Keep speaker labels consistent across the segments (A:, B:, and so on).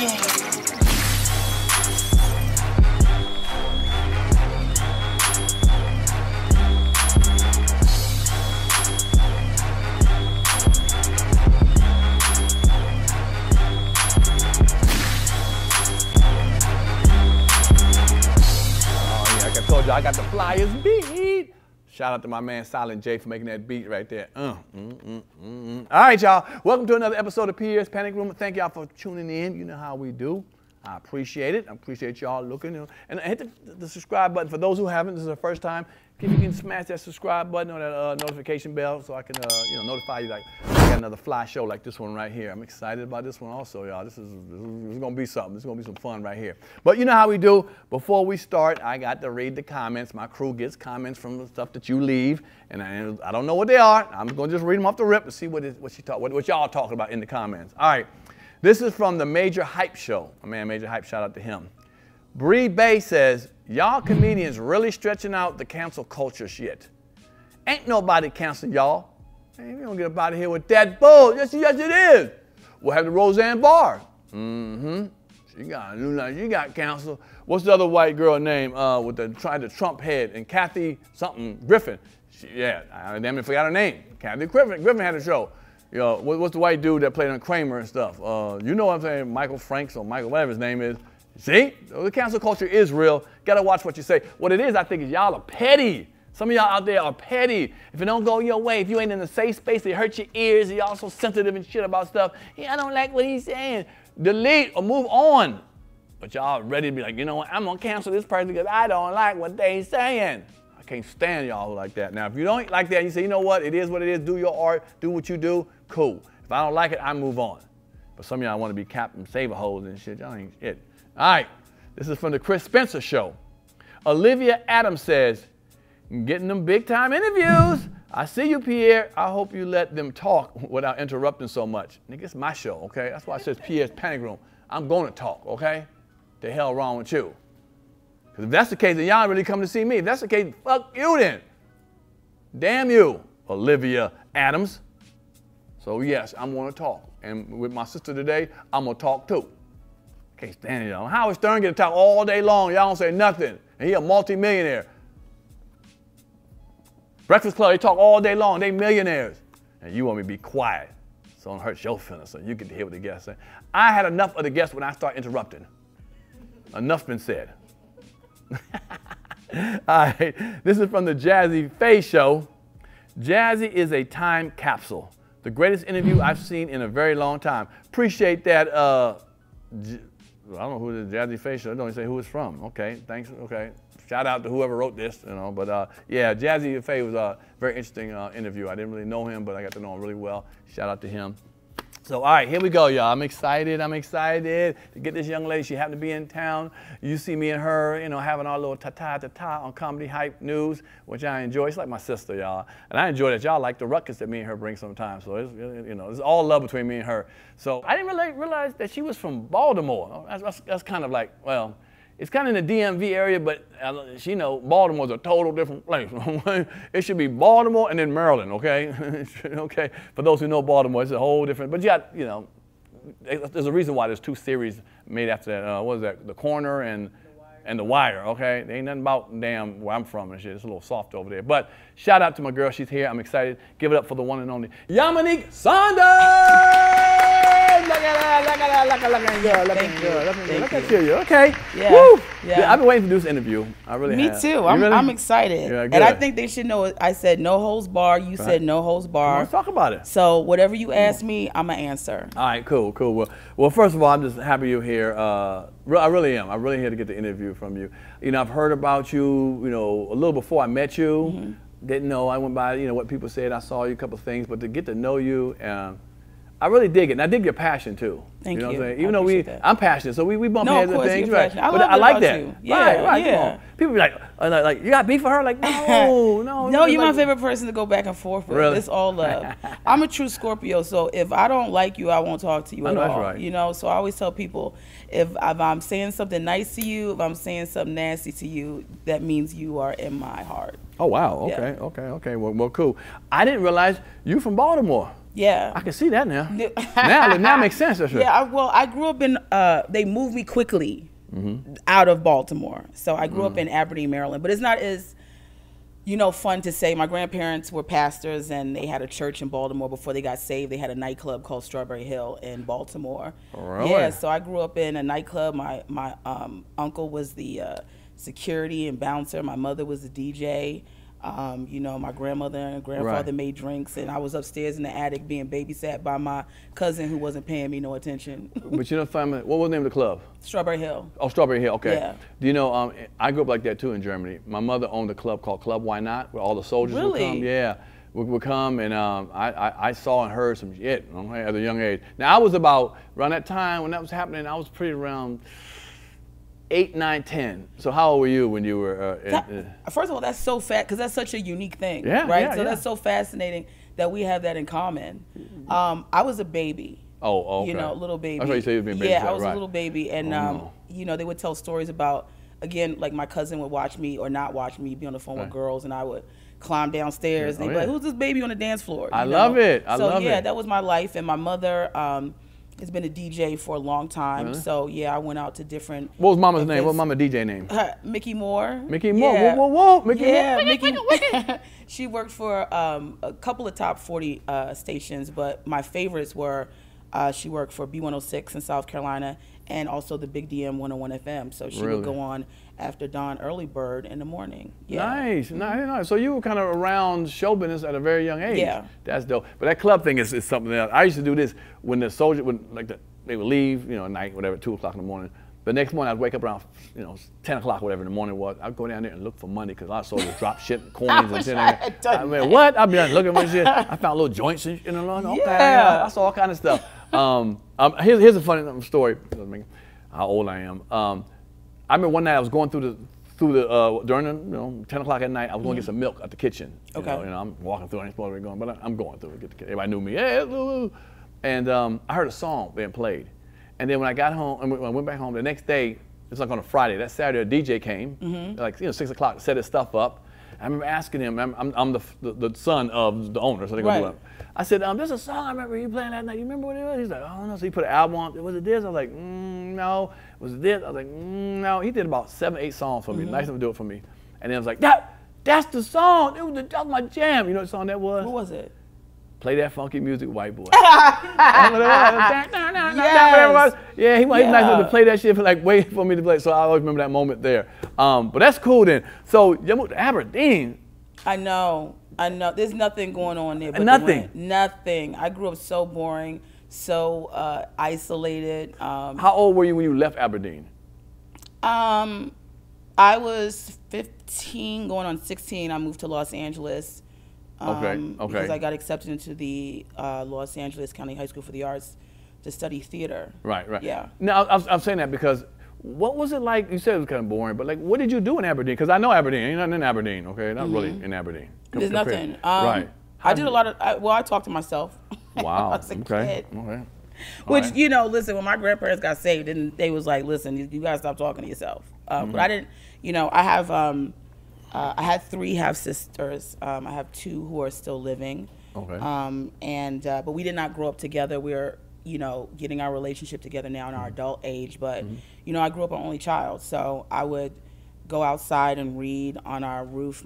A: I got the Flyers beat. Shout out to my man Silent J for making that beat right there. All right, y'all. Welcome to another episode of Pierre's Panic Room. Thank y'all for tuning in. You know how we do. I appreciate it. I appreciate y'all looking. And hit the subscribe button. For those who haven't, this is the first time. If you can smash that subscribe button or that notification bell so I can notify you like I got another fly show like this one right here. I'm excited about this one also, y'all. This is gonna be something. This is gonna be some fun right here. But you know how we do. Before we start, I got to read the comments. My crew gets comments from the stuff that you leave, and I don't know what they are. I'm gonna just read them off the rip and see what y'all talking about in the comments. All right, this is from the Major Hype Show. My man Major Hype, shout out to him. Bree Bay says, y'all comedians really stretching out the cancel culture shit. Ain't nobody canceling y'all. Hey, we don't get up out of here with that bull. Yes, it is. We'll have the Roseanne Barr. She got canceled. What's the other white girl name with the Trump head? And Kathy something Griffin. I damn it forgot her name. Kathy Griffin had a show. You know, what's the white dude that played on Kramer and stuff? You know what I'm saying? Michael Franks or Michael, whatever his name is. See, the cancel culture is real. Gotta watch what you say. What it is, I think, is y'all are petty. Some of y'all out there are petty. If it don't go your way, if you ain't in a safe space, it hurts your ears. Y'all so sensitive and shit about stuff. Yeah, I don't like what he's saying. Delete or move on. But y'all ready to be like, you know what? I'm gonna cancel this person because I don't like what they saying. I can't stand y'all like that. Now, if you don't like that, and you say, you know what? It is what it is. Do your art. Do what you do. Cool. If I don't like it, I move on. But some of y'all want to be Captain Save-A-Holes and shit. Y'all ain't it. All right, this is from the Chris Spencer Show. Olivia Adams says, getting them big time interviews. I see you, Pierre. I hope you let them talk without interrupting so much. Nigga, it's my show, okay? That's why it says Pierre's Panic Room. I'm going to talk, okay? The hell wrong with you? Because if that's the case, then y'all really come to see me. If that's the case, fuck you then. Damn you, Olivia Adams. So yes, I'm going to talk. And with my sister today, I'm going to talk too. Can't stand y'all. Howard Stern get to talk all day long. Y'all don't say nothing. And he a multi-millionaire. Breakfast Club, they talk all day long. They millionaires. And you want me to be quiet so it don't hurt your feelings so you get to hear what the guests say. I had enough of the guests when I start interrupting. Enough been said. All right, this is from the Jazzy Faye Show. Jazzy is a time capsule. The greatest interview I've seen in a very long time. Appreciate that. I don't know who the Jazzy Faye Show. I don't even say who it's from. Okay, thanks. Okay, shout out to whoever wrote this. You know, but yeah, Jazzy Faye was a very interesting interview. I didn't really know him, but I got to know him really well. Shout out to him. So, all right, here we go, y'all. I'm excited to get this young lady. She happened to be in town. You see me and her, you know, having our little ta-ta on Comedy Hype News, which I enjoy. It's like my sister, y'all. And I enjoy that y'all like the ruckus that me and her bring sometimes. So, it's, you know, it's all love between me and her. So, I didn't really realize that she was from Baltimore. That's kind of like, well, it's kind of in the DMV area, but you know, Baltimore's a total different place. It should be Baltimore and then Maryland, okay? Okay. For those who know Baltimore, it's a whole different. But you got, you know, there's a reason why there's two series made after that. What is that? The Corner and The Wire, okay? There ain't nothing about damn where I'm from and shit. It's a little soft over there. But shout out to my girl. She's here. I'm excited. Give it up for the one and only Yamaneika Saunders! Look at that. Look at you. Okay.
B: Yeah.
A: Woo.
B: Yeah.
A: I've been waiting to do this interview. I really have.
B: Me too.
A: Really?
B: I'm excited.
A: Yeah,
B: and I think they should know I said no holds bar. You said no holds bar.
A: Let's talk about it.
B: So whatever you ask me, I'm going to answer.
A: All right, cool. Well, first of all, I'm just happy you're here. I really am. I'm really here to get the interview from you. You know, I've heard about you, you know, a little before I met you. Didn't know. I went by, you know, what people said. I saw you a couple of things, but to get to know you, I really dig it. And I dig your passion too.
B: Thank you.
A: Know what I'm saying? Even though I'm passionate, so we bump heads and things, right?
B: I
A: but I like that.
B: You. Yeah,
A: right.
B: Yeah.
A: Come on. People be like, you got beef for her? Like, no.
B: No, you're my favorite person to go back and forth with. Really? It's all love. I'm a true Scorpio, so if I don't like you, I won't talk to you at all. That's right. You know, so I always tell people, if I'm saying something nice to you, if I'm saying something nasty to you, that means you are in my heart.
A: Oh wow. Okay. Well, cool. I didn't realize you from Baltimore.
B: Yeah.
A: I can see that now. now it makes sense. That's right.
B: Yeah, well, I grew up in, they moved me quickly out of Baltimore. So I grew up in Aberdeen, Maryland. But it's not as, you know, fun to say. My grandparents were pastors, and they had a church in Baltimore before they got saved. They had a nightclub called Strawberry Hill in Baltimore.
A: Really?
B: Yeah, so I grew up in a nightclub. My uncle was the security and bouncer. My mother was the DJ. You know, my grandmother and grandfather made drinks, and I was upstairs in the attic being babysat by my cousin who wasn't paying me no attention.
A: But you know, what was the name of the club?
B: Strawberry Hill.
A: Oh, Strawberry Hill, okay.
B: Yeah.
A: Do you know, I grew up like that too in Germany. My mother owned a club called Club Why Not, where all the soldiers would come. Yeah, would come, and I saw and heard some shit at a young age. Now, I was about, around that time when that was happening, I was pretty around 8, 9, 10. So how old were you when you were?
B: First of all, that's so fat because that's such a unique thing,
A: right?
B: So that's so fascinating that we have that in common. I was a baby.
A: Oh, okay.
B: You know, little baby.
A: I thought you said you were being babysat.
B: Yeah, I was a little baby, and you know, they would tell stories about, again, like my cousin would watch me or not watch me, be on the phone with girls, and I would climb downstairs and they'd be like, "Who's this baby on the dance floor?"
A: I love it. I love it.
B: So yeah, that was my life, and my mother has been a DJ for a long time.
A: Really?
B: So yeah, I went out to different.
A: What was Mama's name? What was Mama's DJ name?
B: Mickey Moore.
A: Mickey Moore. Yeah. Whoa. Mickey Moore.
B: Mickey. She worked for a couple of top 40 stations, but my favorites were she worked for B106 in South Carolina and also the Big DM 101 FM. So she would go on after dawn, early bird in the morning. Yeah.
A: Nice. So you were kind of around show business at a very young age.
B: Yeah.
A: That's dope. But that club thing is something else. I used to do this when the soldier they would leave, you know, at night, whatever, 2 o'clock in the morning. The next morning I'd wake up around, you know, 10 o'clock, whatever in the morning was. I'd go down there and look for money because a lot of soldiers drop shit, coins and shit. I mean, what? I'd be looking for shit. I found little joints in the lawn. Okay, I saw all kind of stuff. Here's a funny story. How old I am. I remember one night I was going through the during the, you know, 10 o'clock at night. I was going to get some milk at the kitchen. You know, I'm walking through. I ain't supposed to be going, but I'm going through. Everybody knew me. Yeah, and I heard a song being played. And then when I got home, and when I went back home the next day, it's like on a Friday. That Saturday, a DJ came, like 6 o'clock, set his stuff up. I remember asking him. I'm the son of the owner, so they go do it. I said, there's a song I remember you playing that night. You remember what it was? He's like, oh no. So he put an album on. Was it this? I was like, no. Was it this? I was like, no. He did about 7, 8 songs for me. Nice enough to do it for me. And then I was like, that's the song. That was my jam. You know what song that was?
B: What was it?
A: Play that funky music, white boy.
B: Yes.
A: Yeah, he was nice enough to play that shit for wait for me to play. So I always remember that moment there. But that's cool then. So you moved to Aberdeen.
B: I know. There's nothing going on there. But nothing. I grew up so boring, so isolated.
A: How old were you when you left Aberdeen?
B: I was 15, going on 16. I moved to Los Angeles. Because I got accepted into the Los Angeles County High School for the Arts to study theater. Right.
A: Yeah. Now, I'm saying that because what was it like? You said it was kind of boring, but what did you do in Aberdeen? Because I know Aberdeen. Ain't nothing in Aberdeen, okay? Not really in Aberdeen.
B: There's nothing. Right. I did a lot of, I talked to myself.
A: Wow.
B: I was a kid. Okay. Which, you know, listen, when my grandparents got saved, and they was like, listen, you got to stop talking to yourself. But I didn't, you know, I have... I had 3 half-sisters. I have 2 who are still living. Okay. But we did not grow up together. We're, you know, getting our relationship together now in our adult age. But, you know, I grew up an only child. So I would go outside and read on our roof.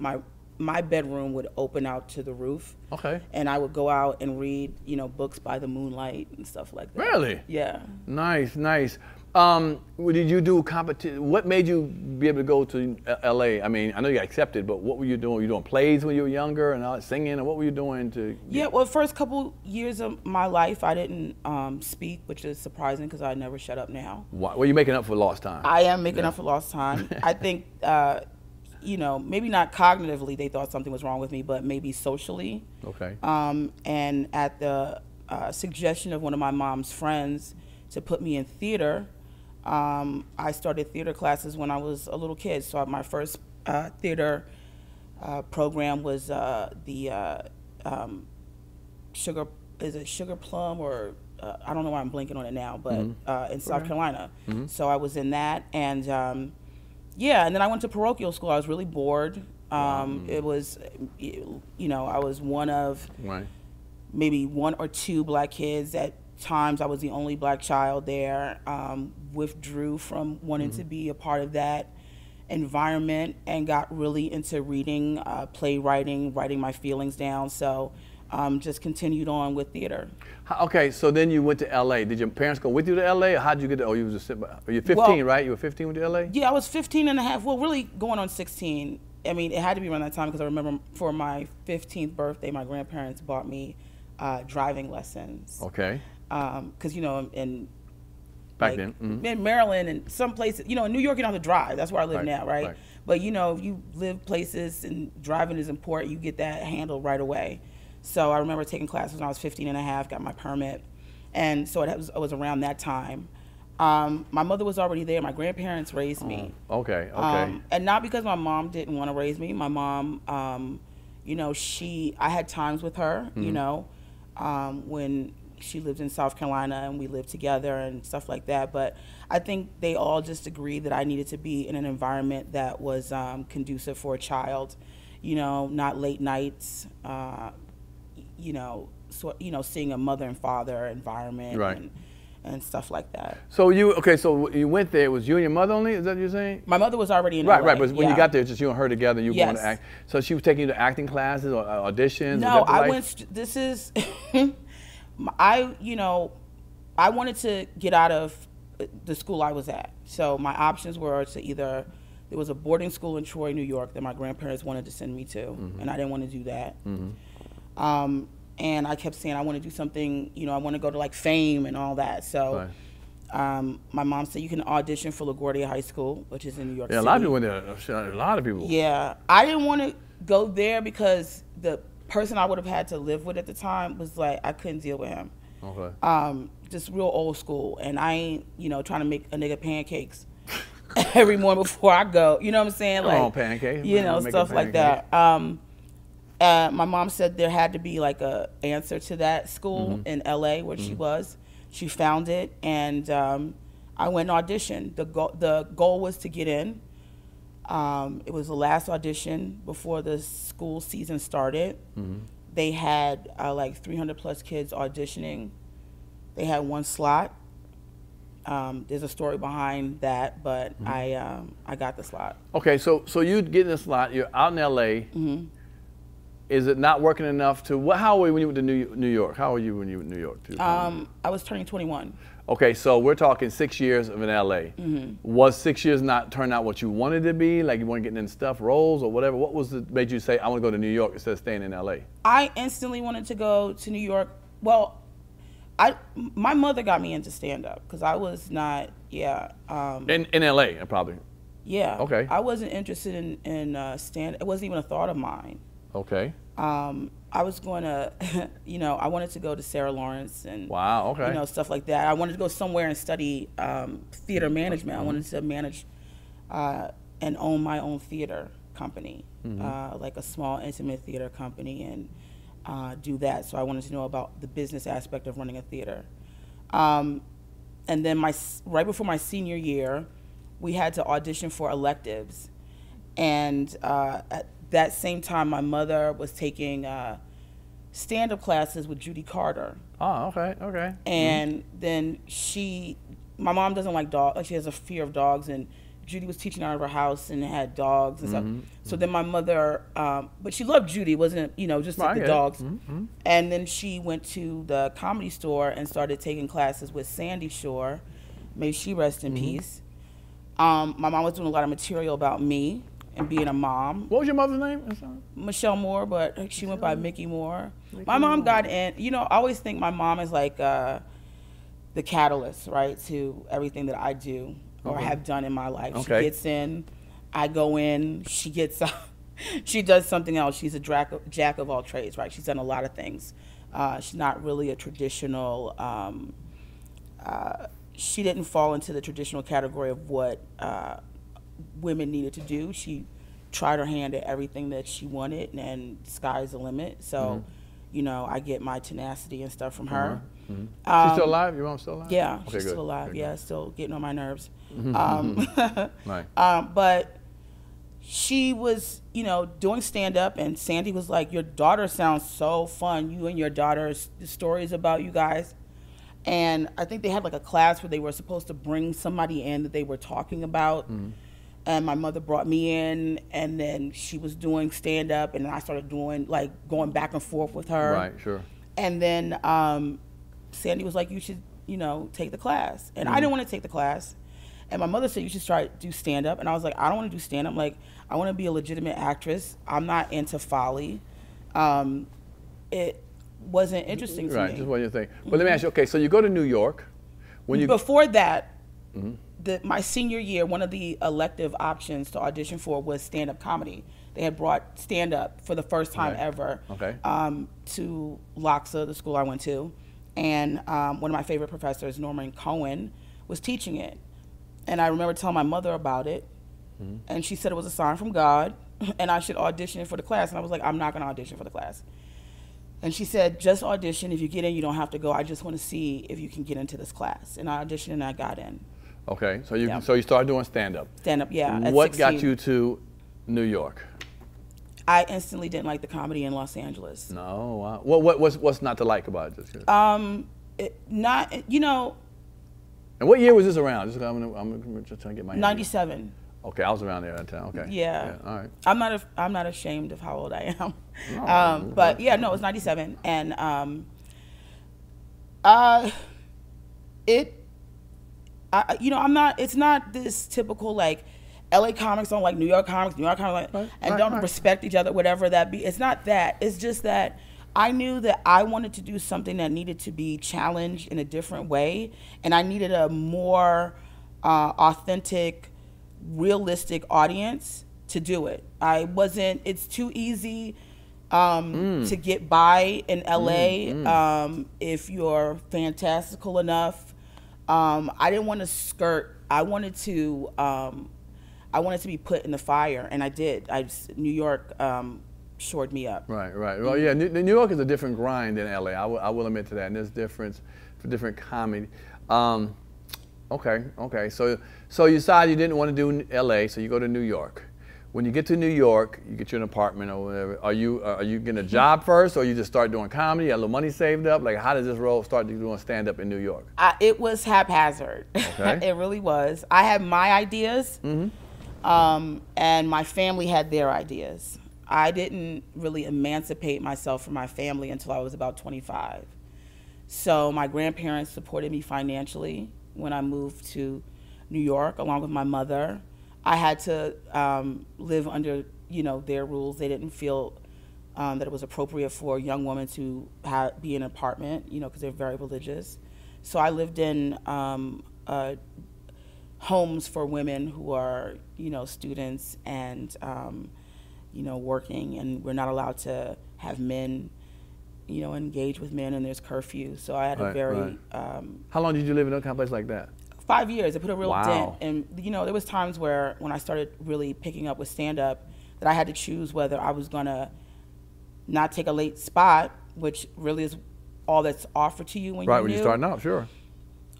B: My bedroom would open out to the roof. Okay. And I would go out and read, you know, books by the moonlight and stuff like that. Really? Yeah.
A: Nice. Did you do competition? What made you be able to go to LA? I mean, I know you got accepted, but what were you doing? Were you doing plays when you were younger and all that singing? Or what were you doing to?
B: Yeah, well, the first couple years of my life, I didn't speak, which is surprising because I never shut up now.
A: Why? Well, you're making up for lost time.
B: I am making up for lost time. I think, you know, maybe not cognitively they thought something was wrong with me, but maybe socially. Okay. And at the suggestion of one of my mom's friends to put me in theater, I started theater classes when I was a little kid. So my first theater program was the Sugar Plum or I don't know why I'm blanking on it now, but in South Carolina. So I was in that, and yeah, and then I went to parochial school. I was really bored. It was, you know, I was one of maybe 1 or 2 black kids. At times, I was the only black child there. Withdrew from wanting to be a part of that environment and got really into reading, playwriting, writing my feelings down. So just continued on with theater.
A: Okay, so then you went to LA. Did your parents go with you to LA, or how'd you get there? Oh, you was just you're 15, right? You were 15 with LA?
B: Yeah, I was 15 and a half. Well, really going on 16. I mean, it had to be around that time because I remember for my 15th birthday, my grandparents bought me driving lessons.
A: Okay.
B: Because, you know, in
A: back then,
B: in Maryland and some places, you know, in New York you don't have to drive. That's where I live now, right? But, you know, if you live places and driving is important, you get that handled right away. So I remember taking classes when I was 15 and a half, got my permit. And so it was around that time. My mother was already there. My grandparents raised me.
A: Okay.
B: And not because my mom didn't want to raise me. My mom, you know, I had times with her, you know, when she lived in South Carolina and we lived together and stuff like that. But I think they all just agreed that I needed to be in an environment that was conducive for a child, you know, not late nights, you know, seeing a mother and father environment and stuff like that.
A: So you went there. It was you and your mother only? Is that what you're saying?
B: My mother was already in LA.
A: Right. But when you got there, just you and her together, you were going to act. So she was taking you to acting classes or auditions?
B: No, I went. This is. I wanted to get out of the school I was at. So my options were to either. There was a boarding school in Troy, New York, that my grandparents wanted to send me to, and I didn't want to do that. And I kept saying I want to do something, you know, I want to go to like Fame and all that. So my mom said you can audition for LaGuardia High School, which is in New York City.
A: A lot of people went there. A lot of people.
B: Yeah. I didn't want to go there because the person I would have had to live with at the time was like, I couldn't deal with him.
A: Okay.
B: Just real old school. And I ain't, you know, trying to make a nigga pancakes every morning before I go. You know what I'm saying? Like,
A: pancakes.
B: You know, stuff like that. My mom said there had to be like a answer to that school in LA where she was. She found it, and I went and auditioned. The goal was to get in. It was the last audition before the school season started. They had like 300 plus kids auditioning. They had 1 slot. There's a story behind that, but I got the slot. Okay,
A: so you get in the slot. You're out in LA. Is it not working enough to, how were you when you went to New York? How were you when you were in New York?
B: I was turning 21.
A: Okay, so we're talking 6 years of in LA. Was 6 years not turn out what you wanted to be? Like you weren't getting in stuff, roles or whatever? What was it made you say, I want to go to New York instead of staying in LA?
B: I instantly wanted to go to New York. Well, my mother got me into stand-up because I was not,
A: in LA, probably.
B: Yeah.
A: Okay.
B: I wasn't interested in stand-up. It wasn't even a thought of mine.
A: Okay.
B: I was going to, you know, I wanted to go to Sarah Lawrence and,
A: you
B: know, stuff like that. I wanted to go somewhere and study theater management. I wanted to manage and own my own theater company, like a small intimate theater company, and do that. So I wanted to know about the business aspect of running a theater. And then right before my senior year, we had to audition for electives. And at that same time, my mother was taking stand-up classes with Judy Carter.
A: Oh, okay.
B: And then my mom doesn't like dogs. She has a fear of dogs, and Judy was teaching out of her house and had dogs and stuff. So then my mother, but she loved Judy, wasn't, you know, just like the dogs. And then she went to the Comedy Store and started taking classes with Sandy Shore. May she rest in peace. My mom was doing a lot of material about me and being a mom.
A: What was your mother's name?
B: Michelle Moore, but she went by Mickey Moore. My mom got in, you know, I always think my mom is like the catalyst, right, to everything that I do or have done in my life. She gets in, I go in, she gets out, she does something else. She's a jack of all trades, right? She's done a lot of things. She's not really a traditional, she didn't fall into the traditional category of what women needed to do. She tried her hand at everything that she wanted, and sky's the limit. So, you know, I get my tenacity and stuff from her.
A: She's still alive? Your mom's still alive?
B: Yeah, she's still alive. Yeah, still getting on my nerves.
A: Right.
B: But she was, you know, doing stand-up, and Sandy was like, your daughter sounds so fun. You and your daughter's stories about you guys. And I think they had like a class where they were supposed to bring somebody in that they were talking about. And my mother brought me in, and then she was doing stand-up, and I started doing, like, going back and forth with her.
A: Right, sure.
B: And then Sandy was like, you should, you know, take the class. And I didn't want to take the class. And my mother said, you should start do stand-up. And I was like, I don't want to do stand-up. Like, I want to be a legitimate actress. I'm not into folly. It wasn't interesting to me.
A: Right, just what you think. But let me ask you, okay, so you go to New York.
B: Before that, my senior year, one of the elective options to audition for was stand-up comedy. They had brought stand-up for the first time ever to LACSA, the school I went to. And one of my favorite professors, Norman Cohen, was teaching it. And I remember telling my mother about it. And she said it was a sign from God and I should audition for the class. And I was like, I'm not going to audition for the class. And she said, just audition. If you get in, you don't have to go. I just want to see if you can get into this class. And I auditioned and I got in.
A: Okay, so you so you started doing stand-up.
B: Stand-up, yeah.
A: What got you to New York?
B: I instantly didn't like the comedy in Los Angeles.
A: No, wow. What's not to like about it?
B: Not, you know.
A: And what year was this around? I'm just trying to get my
B: 97.
A: Okay, I was around there at that time. Okay.
B: Yeah.
A: All right.
B: I'm not ashamed of how old I am. But yeah, no, it was 97, and you know, I'm not. It's not this typical like LA comics don't like New York comics, don't respect each other, whatever that be. It's not that. It's just that I knew that I wanted to do something that needed to be challenged in a different way, and I needed a more authentic, realistic audience to do it. It's too easy to get by in LA if you're fantastical enough. I didn't want to skirt. I wanted to be put in the fire, and I did. New York shored me up.
A: Right. Well, yeah, New York is a different grind than LA. I will admit to that, and there's difference for different comedy. Okay. So you decided you didn't want to do LA, so you go to New York. When you get to New York, you get you an apartment or whatever. Are you getting a job first, or you just start doing comedy? You have a little money saved up? Like, how does this role start doing stand-up in New York?
B: It was haphazard. Okay. It really was. I had my ideas, and my family had their ideas. I didn't really emancipate myself from my family until I was about 25. So my grandparents supported me financially when I moved to New York, along with my mother. I had to live under, you know, their rules. They didn't feel that it was appropriate for a young woman to be in an apartment, you know, because they're very religious. So I lived in homes for women who are, you know, students and, you know, working, and we're not allowed to have men, you know, engage with men, and there's curfew. So I had a very...
A: How long did you live in a kind of place like that?
B: 5 years. It put a real dent. And, you know, there was times where when I started really picking up with stand-up that I had to choose whether I was going to not take a late spot, which really is all that's offered to you when you're new.
A: When you're starting out, sure.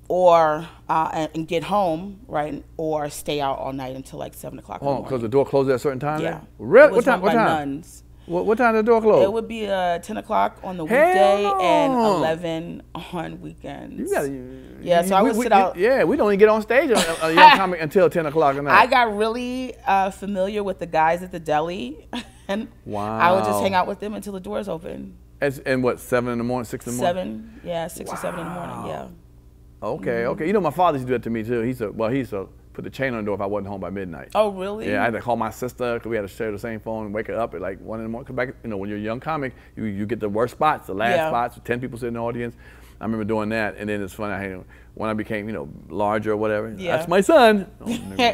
B: Or, and get home, right, or stay out all night until like 7 o'clock in the morning.
A: Because the door closed at a certain time?
B: Yeah.
A: Really? What time? Nuns. What time did the door close?
B: It would be 10 o'clock on the weekday and 11 on weekends. So I would sit out.
A: Yeah, we don't even get on stage a young comic until 10 o'clock at night.
B: I got really familiar with the guys at the deli, and I would just hang out with them until the doors open.
A: And what, 7 in the morning, 6 in the morning?
B: 6 or 7 in the morning, yeah.
A: Okay. You know, my father used to do that to me too. He used to put the chain on the door if I wasn't home by midnight.
B: Oh, really?
A: Yeah, I had to call my sister because we had to share the same phone and wake her up at like 1 in the morning. Because back, you know, when you're a young comic, you get the worst spots, the last spots, with 10 people sitting in the audience. I remember doing that, and then it's funny. When I became, you know, larger or whatever, that's my son.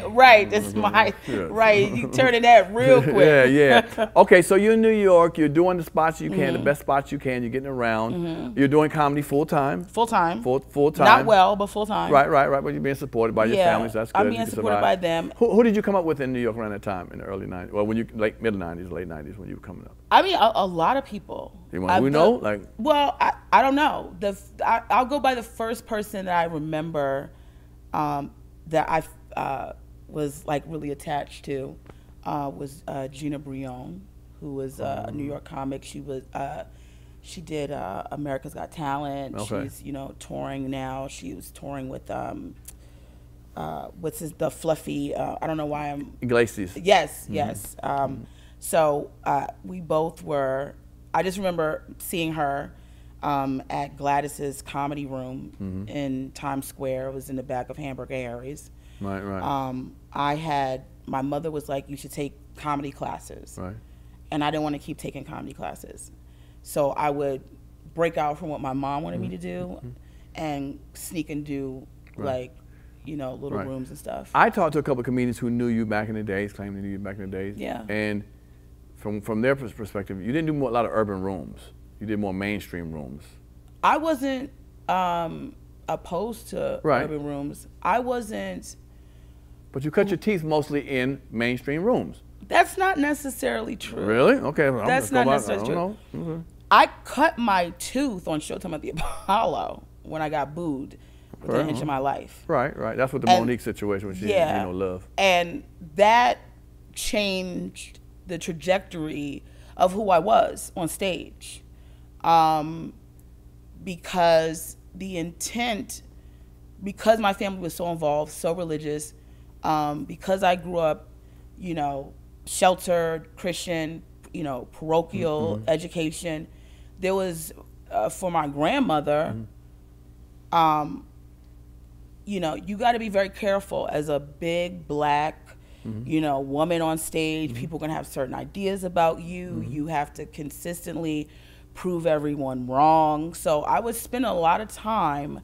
B: Right, that's my right. You turning that real quick.
A: Yeah. Okay, so you're in New York. You're doing the spots you can, the best spots you can. You're getting around. You're doing comedy full time.
B: Full time.
A: Full time.
B: Not well, but full time.
A: Right. But you're being supported by your family, so that's good.
B: I'm being supported by them.
A: Who did you come up with in New York around that time in the early '90s? Well, when you middle '90s, late '90s, when you were coming up.
B: I mean, a lot of people.
A: We know?
B: Well, I don't know. I'll go by the first person that I remember that I was like really attached to. was Gina Brion, who was a New York comic. She did America's Got Talent.
A: Okay.
B: She's touring now. She was touring with the fluffy. I don't know why I'm
A: Iglesias.
B: Yes, yes. So we both were. I just remember seeing her at Gladys's Comedy Room in Times Square. It was in the back of Hamburger Harry's.
A: Right, right.
B: My mother was like, you should take comedy classes.
A: Right.
B: And I didn't want to keep taking comedy classes. So I would break out from what my mom wanted me to do and sneak and do little rooms and stuff.
A: I talked to a couple of comedians who knew you back in the days, claimed they knew you back in the days.
B: Yeah.
A: And from their perspective, you didn't do a lot of urban rooms. You did more mainstream rooms.
B: I wasn't opposed to urban rooms. I wasn't.
A: But you cut your teeth mostly in mainstream rooms.
B: That's not necessarily true.
A: Really? Okay. Well,
B: that's not necessarily true.
A: Mm-hmm.
B: I cut my tooth on Showtime at the Apollo when I got booed within an inch of my life.
A: Right, right. That's what the Monique situation was. She love. And
B: that changed the trajectory of who I was on stage. Because the intent, because my family was so involved, so religious, because I grew up, sheltered, Christian, parochial education, there was, for my grandmother, you got to be very careful as a big black, woman on stage. People are going to have certain ideas about you. You have to consistently prove everyone wrong. So I would spend a lot of time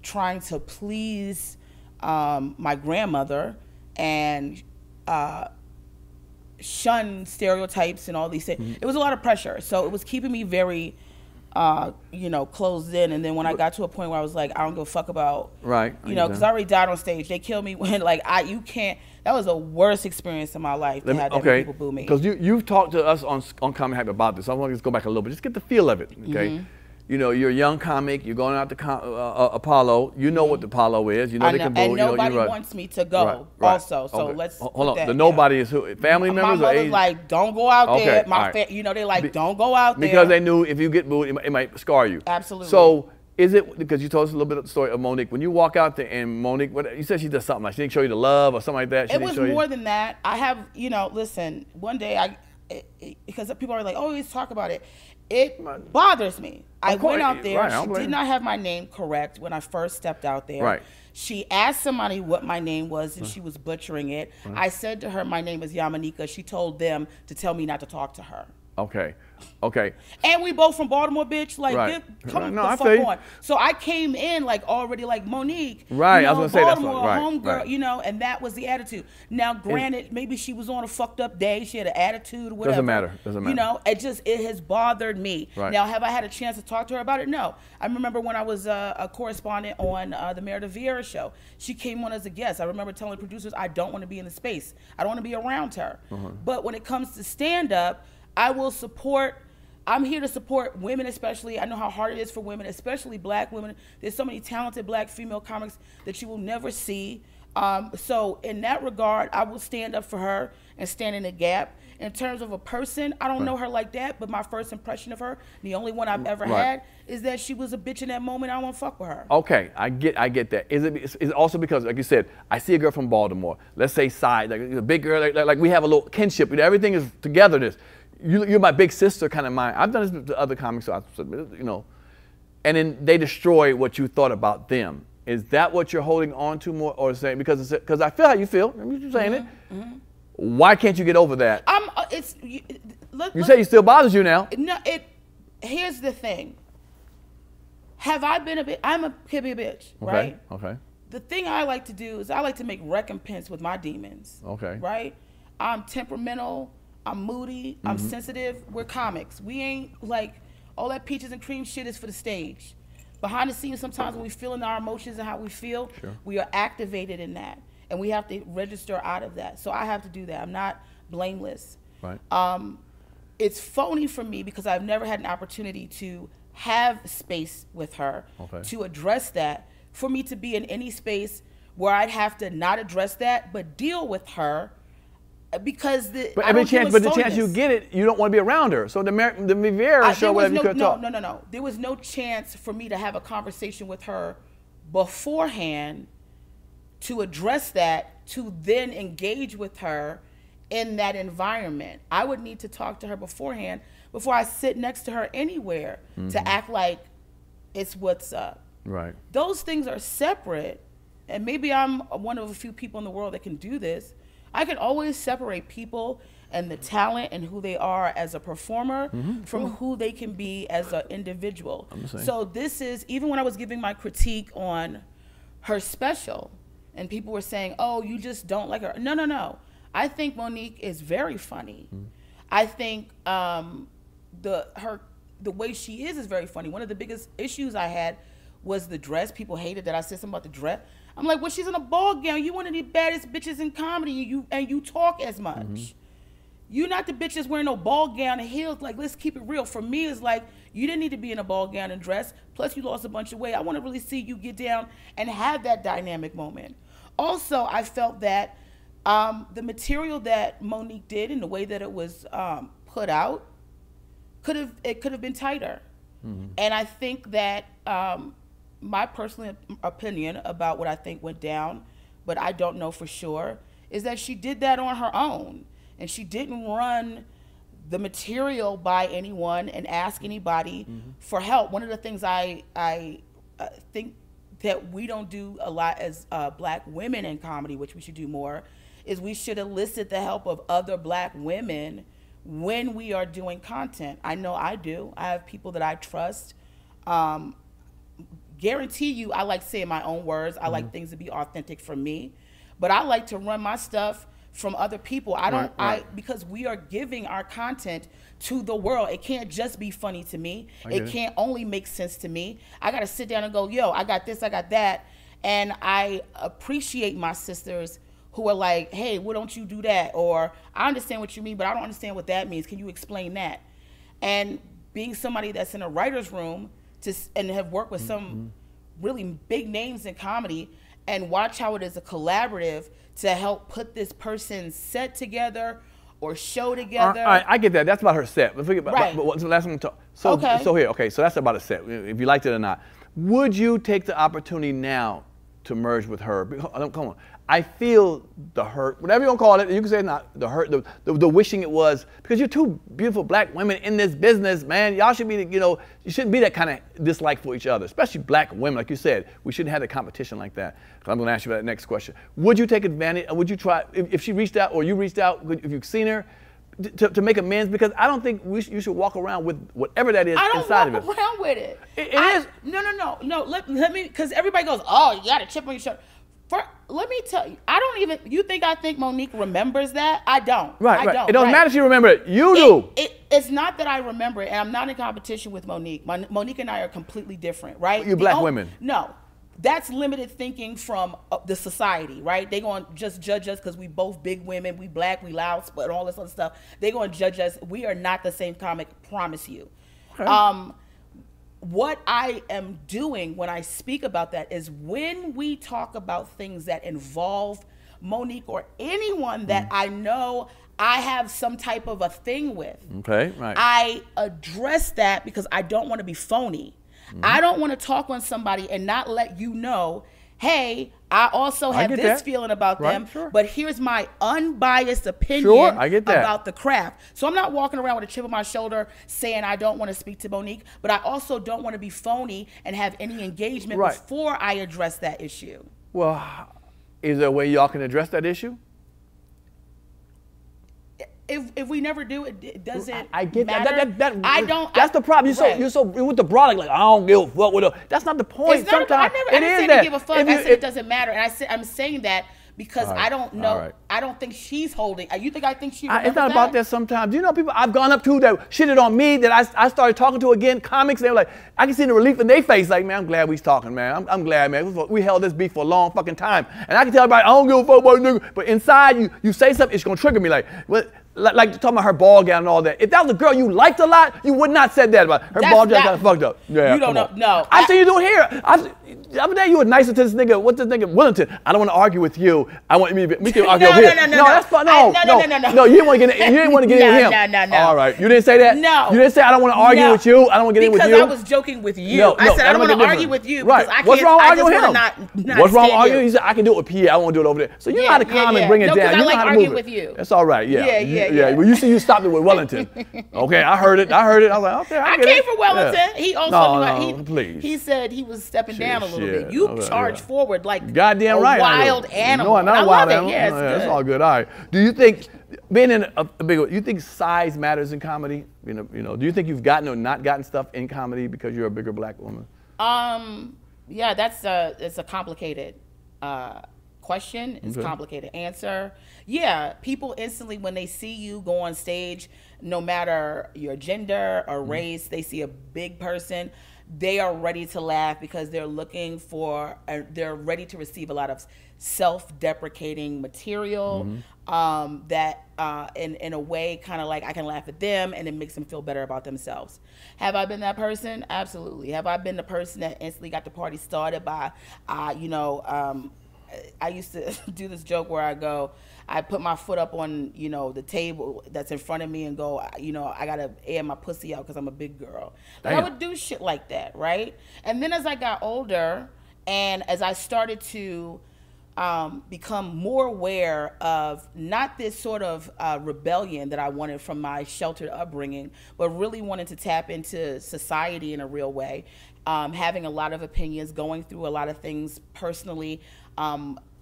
B: trying to please my grandmother and shun stereotypes and all these things. It was a lot of pressure. So it was keeping me very closed in. And then when I got to a point where I was like, I don't give a fuck about, because I already died on stage. They killed me when you can't. That was the worst experience in my life to have that many people boo me.
A: Because you've talked to us on Comedy Hype about this. I want to just go back a little bit, just get the feel of it, okay? You're a young comic. You're going out to Apollo. You know what the Apollo is. They can boo.
B: And nobody wants me to go also. So let's
A: hold on. The nobody is who? Family members?
B: My mother's like, don't go out there. They like, don't go out there.
A: Because they knew if you get booed, it might scar you.
B: Absolutely.
A: So is it, because you told us a little bit of the story of Monique, when you walk out there and Monique, you said she does something like she didn't show you the love or something like that?
B: It was more than that. I have, listen, one day because people are like, oh, let's talk about it. It bothers me. I went out there. She did not have my name correct when I first stepped out there.
A: Right.
B: She asked somebody what my name was, and she was butchering it. I said to her, my name is Yamaneika. She told them to tell me not to talk to her.
A: Okay.
B: And we both from Baltimore, bitch. Come the fuck on. So I came in already Monique.
A: Right. I was gonna
B: Baltimore,
A: say that's
B: homegirl. And that was the attitude. Now, granted, maybe she was on a fucked up day. She had an attitude or whatever.
A: Doesn't matter.
B: It has bothered me.
A: Right.
B: Now, have I had a chance to talk to her about it? No. I remember when I was a correspondent on the Meredith Vieira show. She came on as a guest. I remember telling producers, I don't want to be in the space. I don't want to be around her. But when it comes to stand-up, I will support. I'm here to support women, especially. I know how hard it is for women, especially black women. There's so many talented black female comics that you will never see. So in that regard, I will stand up for her and stand in the gap. In terms of a person, I don't know her like that, but my first impression of her, the only one I've ever had, is that she was a bitch in that moment. I don't want to fuck with her.
A: Okay, I get that. Is it also because, like you said, I see a girl from Baltimore, let's say side, like a big girl, like we have a little kinship. Everything is togetherness. You're my big sister kind of mind. I've done this to other comics, so and then they destroy what you thought about them. Is that what you're holding on to more, or saying because I feel how you feel? I'm just saying it. Why can't you get over that? You say it still bothers you now.
B: No, here's the thing. Have I been a bitch? Could be a bitch, right?
A: Okay.
B: The thing I like to do is I like to make recompense with my demons.
A: Okay.
B: Right? I'm temperamental. I'm moody. I'm sensitive. We're comics. We ain't all that peaches and cream shit is for the stage. Behind the scenes, sometimes when we feel in our emotions and how we feel, we are activated in that. And we have to register out of that. So I have to do that. I'm not blameless.
A: Right.
B: It's phony for me because I've never had an opportunity to have space with her to address that. For me to be in any space where I'd have to not address that, but deal with her, Because
A: but every chance, but the chance you get it, you don't want to be around her. So the Viviera show, whatever you could talk.
B: No. There was no chance for me to have a conversation with her beforehand to address that, to then engage with her in that environment. I would need to talk to her beforehand before I sit next to her anywhere to act like it's what's up.
A: Right.
B: Those things are separate, and maybe I'm one of a few people in the world that can do this. I can always separate people and the talent and who they are as a performer from who they can be as an individual. So this is, even when I was giving my critique on her special, and people were saying, oh, you just don't like her. No. I think Monique is very funny. I think the way she is very funny. One of the biggest issues I had was the dress. People hated that I said something about the dress. I'm like, well, she's in a ball gown. You one of the baddest bitches in comedy, and you talk as much. You're not the bitches wearing no ball gown and heels. Like, let's keep it real. For me, it's like, you didn't need to be in a ball gown and dress. Plus, you lost a bunch of weight. I want to really see you get down and have that dynamic moment. Also, I felt that the material that Monique did and the way that it was put out could have been tighter. And I think that my personal opinion about what I think went down, but I don't know for sure, is that she did that on her own. And she didn't run the material by anyone and ask anybody for help. One of the things I think that we don't do a lot as black women in comedy, which we should do more, is we should elicit the help of other black women when we are doing content. I know I do. I have people that I trust. Guarantee you, I like saying my own words. I like things to be authentic for me, but I like to run my stuff from other people. Because we are giving our content to the world. It can't just be funny to me. It can't only make sense to me. I got to sit down and go, yo, I got this, I got that. And I appreciate my sisters who are like, hey, why don't you do that? Or I understand what you mean, but I don't understand what that means. Can you explain that? And being somebody that's in a writer's room and have worked with some really big names in comedy and watch how it is a collaborative to help put this person's set together or show together.
A: All right, I get that. That's about her set. But forget about what's the last one. So that's about a set, if you liked it or not. Would you take the opportunity now to merge with her? Come on. I feel the hurt, whatever you want to call it, you can say not the hurt, the wishing it was, because you're two beautiful black women in this business, man. Y'all should be, you shouldn't be that kind of dislike for each other, especially black women, like you said. We shouldn't have a competition like that. I'm going to ask you about that next question. Would you take advantage, or would you try, if she reached out or you reached out, if you've seen her, to make amends? Because I don't think you should walk around with whatever that is inside of it.
B: I don't walk around with it.
A: It is.
B: No. Let me, because everybody goes, oh, you got a chip on your shoulder. Let me tell you, you think I think Monique remembers that? I don't. I don't.
A: It doesn't matter if you remember it. You do.
B: It's not that I remember it, and I'm not in competition with Monique. Monique and I are completely different, right?
A: You black women.
B: No. That's limited thinking from the society, right? They going to just judge us because we both big women, we black, we loud, but all this other stuff. They going to judge us. We are not the same comic, promise you. Okay. What I am doing when I speak about that is when we talk about things that involve Monique or anyone that I know I have some type of a thing with.
A: Okay, right.
B: I address that because I don't want to be phony. I don't want to talk on somebody and not let you know, hey, I also have this feeling about them, but here's my unbiased opinion about the craft. So I'm not walking around with a chip on my shoulder saying I don't want to speak to Monique, but I also don't want to be phony and have any engagement before I address that issue.
A: Well, is there a way y'all can address that issue?
B: If we never do it, it doesn't
A: I get
B: matter.
A: That I don't. That's the problem. You're so with the broad, like I don't give a fuck with her. That's not the point. Sometimes
B: I didn't say to give a fuck. I said it doesn't matter, and I'm saying that because I don't know. I don't think she's holding. You think I think she?
A: It's not about that. Sometimes, you know, people I've gone up to that shitted on me that I started talking to again. Comics, they were like, I can see the relief in their face. Like, man, I'm glad we's talking, man. I'm glad, man. We held this beef for a long fucking time, and I can tell everybody I don't give a fuck about nigga. But inside, you say something, it's gonna trigger me. Like, what? like talking about her ball gown and all that. If that was a girl you liked a lot, you would not said that about her ball gown. Kind of fucked up. Yeah,
B: you don't know. No,
A: I see you do it here. The other day you were nicer to this nigga. What's this nigga Wellington? I don't want to argue with you. I want me. We can argue over here. No, that's fine. No, you didn't want to get. You didn't want to get in with him.
B: No.
A: All right, you didn't say that.
B: No,
A: you didn't say I don't want to argue with you. I don't want to get in with you.
B: Because I was joking with you. I said I don't want to argue with you.
A: Right. What's wrong with arguing with him? What's wrong with arguing? He said I can do it with Pierre. I want to do it over there. So you know how to calm and bring it down. You know how to move it. With you. That's all right. Yeah. Well, you see, you stopped it with Wellington. Okay, I heard it. I was like, okay, I
B: came for Wellington. Yeah. He also
A: please.
B: He said he was stepping down a little bit. You charge forward like
A: goddamn right.
B: Wild animal.
A: No, not a wild animal.
B: Yeah,
A: it's all good. All right. Do you think being in a big one, you think size matters in comedy? You know, do you think you've gotten or not gotten stuff in comedy because you're a bigger black woman?
B: Yeah, it's a complicated question. It's a complicated answer. Yeah, people instantly when they see you go on stage, no matter your gender or race, they see a big person, they are ready to laugh because they're looking for, they're ready to receive a lot of self-deprecating material that in a way kind of like I can laugh at them and it makes them feel better about themselves. Have I been that person? Absolutely. Have I been the person that instantly got the party started by, I used to do this joke where I put my foot up on, the table that's in front of me and go, I got to air my pussy out because I'm a big girl. Like, I would do shit like that, right? And then as I got older and as I started to become more aware of not this sort of rebellion that I wanted from my sheltered upbringing, but really wanted to tap into society in a real way, having a lot of opinions, going through a lot of things personally,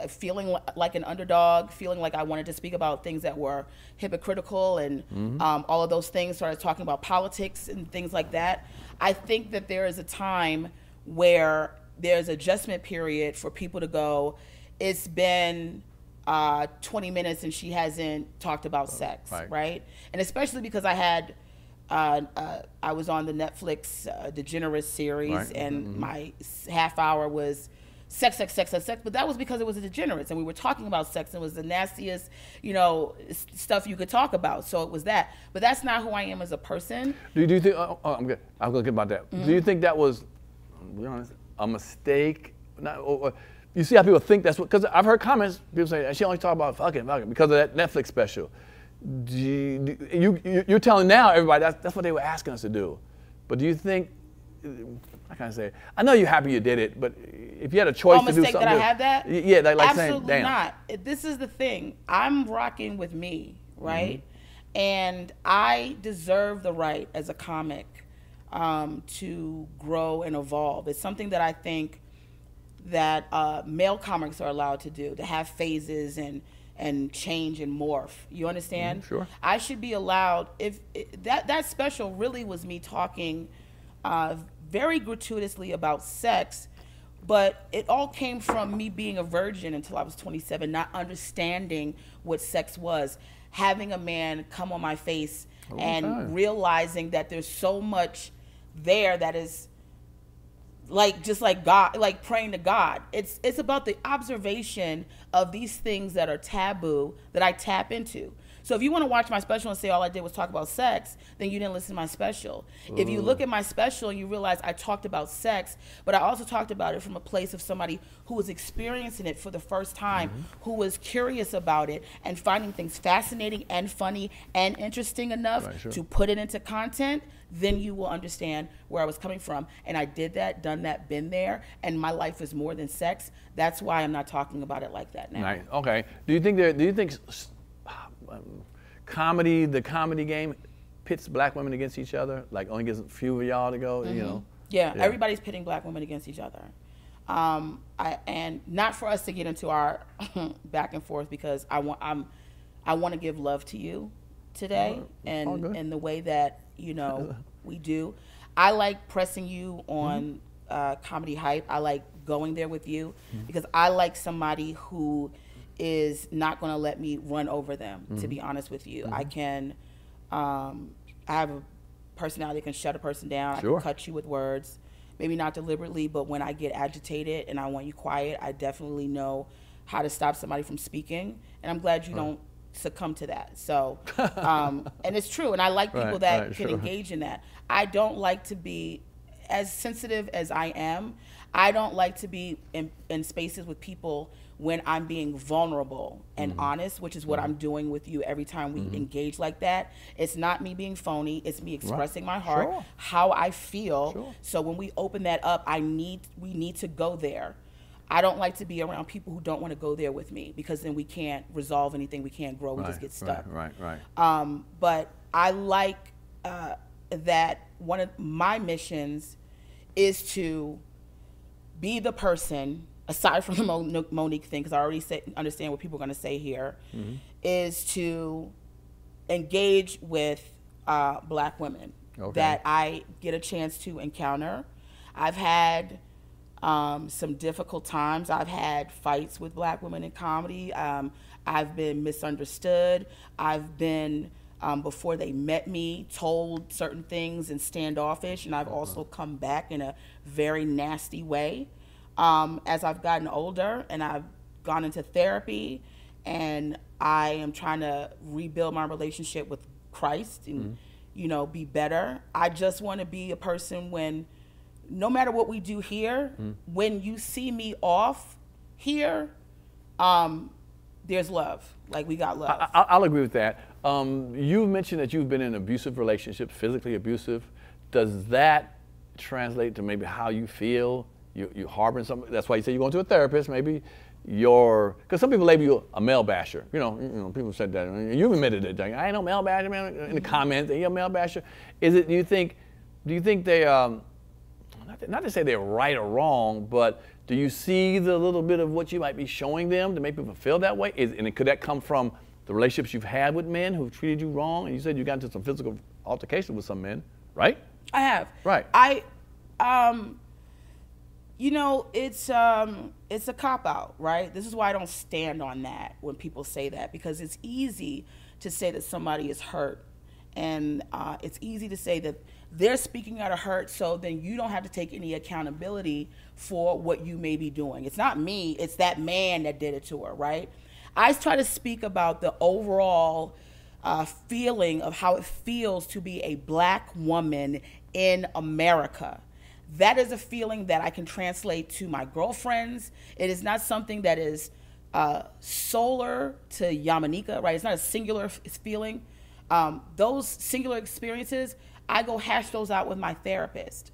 B: feeling like an underdog, feeling like I wanted to speak about things that were hypocritical and all of those things, started talking about politics and things like that. I think that there is a time where there's adjustment period for people to go, it's been 20 minutes and she hasn't talked about sex, right? And especially because I had, I was on the Netflix DeGeneres series and my half hour was sex, but that was because it was a Degenerates and we were talking about sex and it was the nastiest, stuff you could talk about. So it was that. But that's not who I am as a person. Do you think, I'm good. I'm going to get about that. Do you think that was, to be honest, a mistake? You see how people think that's what, because I've heard comments, people say, she only talk about fucking, because of that Netflix special. You're telling now everybody that's what they were asking us to do. But do you think, I can't say, I know you're happy you did it, but if you had a choice to do something. That I had that? Yeah, like saying, damn. Absolutely not. This is the thing. I'm rocking with me, right? And I deserve the right as a comic to grow and evolve. It's something that I think that male comics are allowed to do, to have phases and change and morph. You understand? Sure. I should be allowed, if that special really was me talking very gratuitously about sex, but it all came from me being a virgin until I was 27, not understanding what sex was, having a man come on my face and realizing that there's so much there that is like just like God, like praying to God. It's about the observation of these things that are taboo that I tap into. So if you want to watch my special and say all I did was talk about sex, then you didn't listen to my special. If you look at my special and you realize I talked about sex, but I also talked about it from a place of somebody who was experiencing it for the first time, who was curious about it and finding things fascinating and funny and interesting enough to put it into content, then you will understand where I was coming from. And I did that, done that, been there, and my life is more than sex. That's why I'm not talking about it like that now. Nice. Okay. Do you think comedy, the comedy game, pits black women against each other? Like only gets a few of y'all to go, Yeah, everybody's pitting black women against each other. And not for us to get into our back and forth, because I want to give love to you today and in the way that we do. I like pressing you on Comedy Hype. I like going there with you because I like somebody who is not going to let me run over them, to be honest with you. I can, I have a personality that can shut a person down. I can cut you with words, maybe not deliberately, but when I get agitated and I want you quiet, I definitely know how to stop somebody from speaking. And I'm glad you don't succumb to that. So, and it's true. And I like people that can engage in that. I don't like to be, as sensitive as I am, I don't like to be in spaces with people when I'm being vulnerable and honest, which is what I'm doing with you every time we engage like that. It's not me being phony. It's me expressing my heart, how I feel. So when we open that up, we need to go there. I don't like to be around people who don't want to go there with me, because then we can't resolve anything. We can't grow. We just get stuck. But I like that one of my missions is to be the person, aside from the Monique thing, because I already understand what people are going to say here, is to engage with Black women that I get a chance to encounter. I've had some difficult times. I've had fights with Black women in comedy. I've been misunderstood. I've been, before they met me, told certain things and standoffish, and I've also come back in a very nasty way. As I've gotten older and I've gone into therapy and I am trying to rebuild my relationship with Christ and, you know, be better. I just want to be a person when, no matter what we do here, when you see me off here, there's love. Like, we got love.
A: I'll agree with that. You mentioned that you've been in abusive relationships, physically abusive. Does that translate to maybe how you feel? You harboring something? That's why you say you're going to a therapist. Maybe because some people label you a male basher. You know, people said that. You've admitted it. I ain't no male basher, man. In the comments, you're a male basher. Is it? Do you think they? Not to say they're right or wrong, but do you see the little bit of what you might be showing them to make people feel that way? And could that come from the relationships you've had with men who've treated you wrong? And you said you got into some physical altercation with some men, right?
B: I have.
A: Right.
B: You know, it's a cop-out, right? This is why I don't stand on that when people say that, because it's easy to say that somebody is hurt. And it's easy to say that they're speaking out of hurt, so then you don't have to take any accountability for what you may be doing. It's not me, it's that man that did it to her, right? I try to speak about the overall feeling of how it feels to be a Black woman in America. That is a feeling that I can translate to my girlfriends. It is not something that is solar to Yamaneika, right? It's not a singular feeling. Those singular experiences, I go hash those out with my therapist.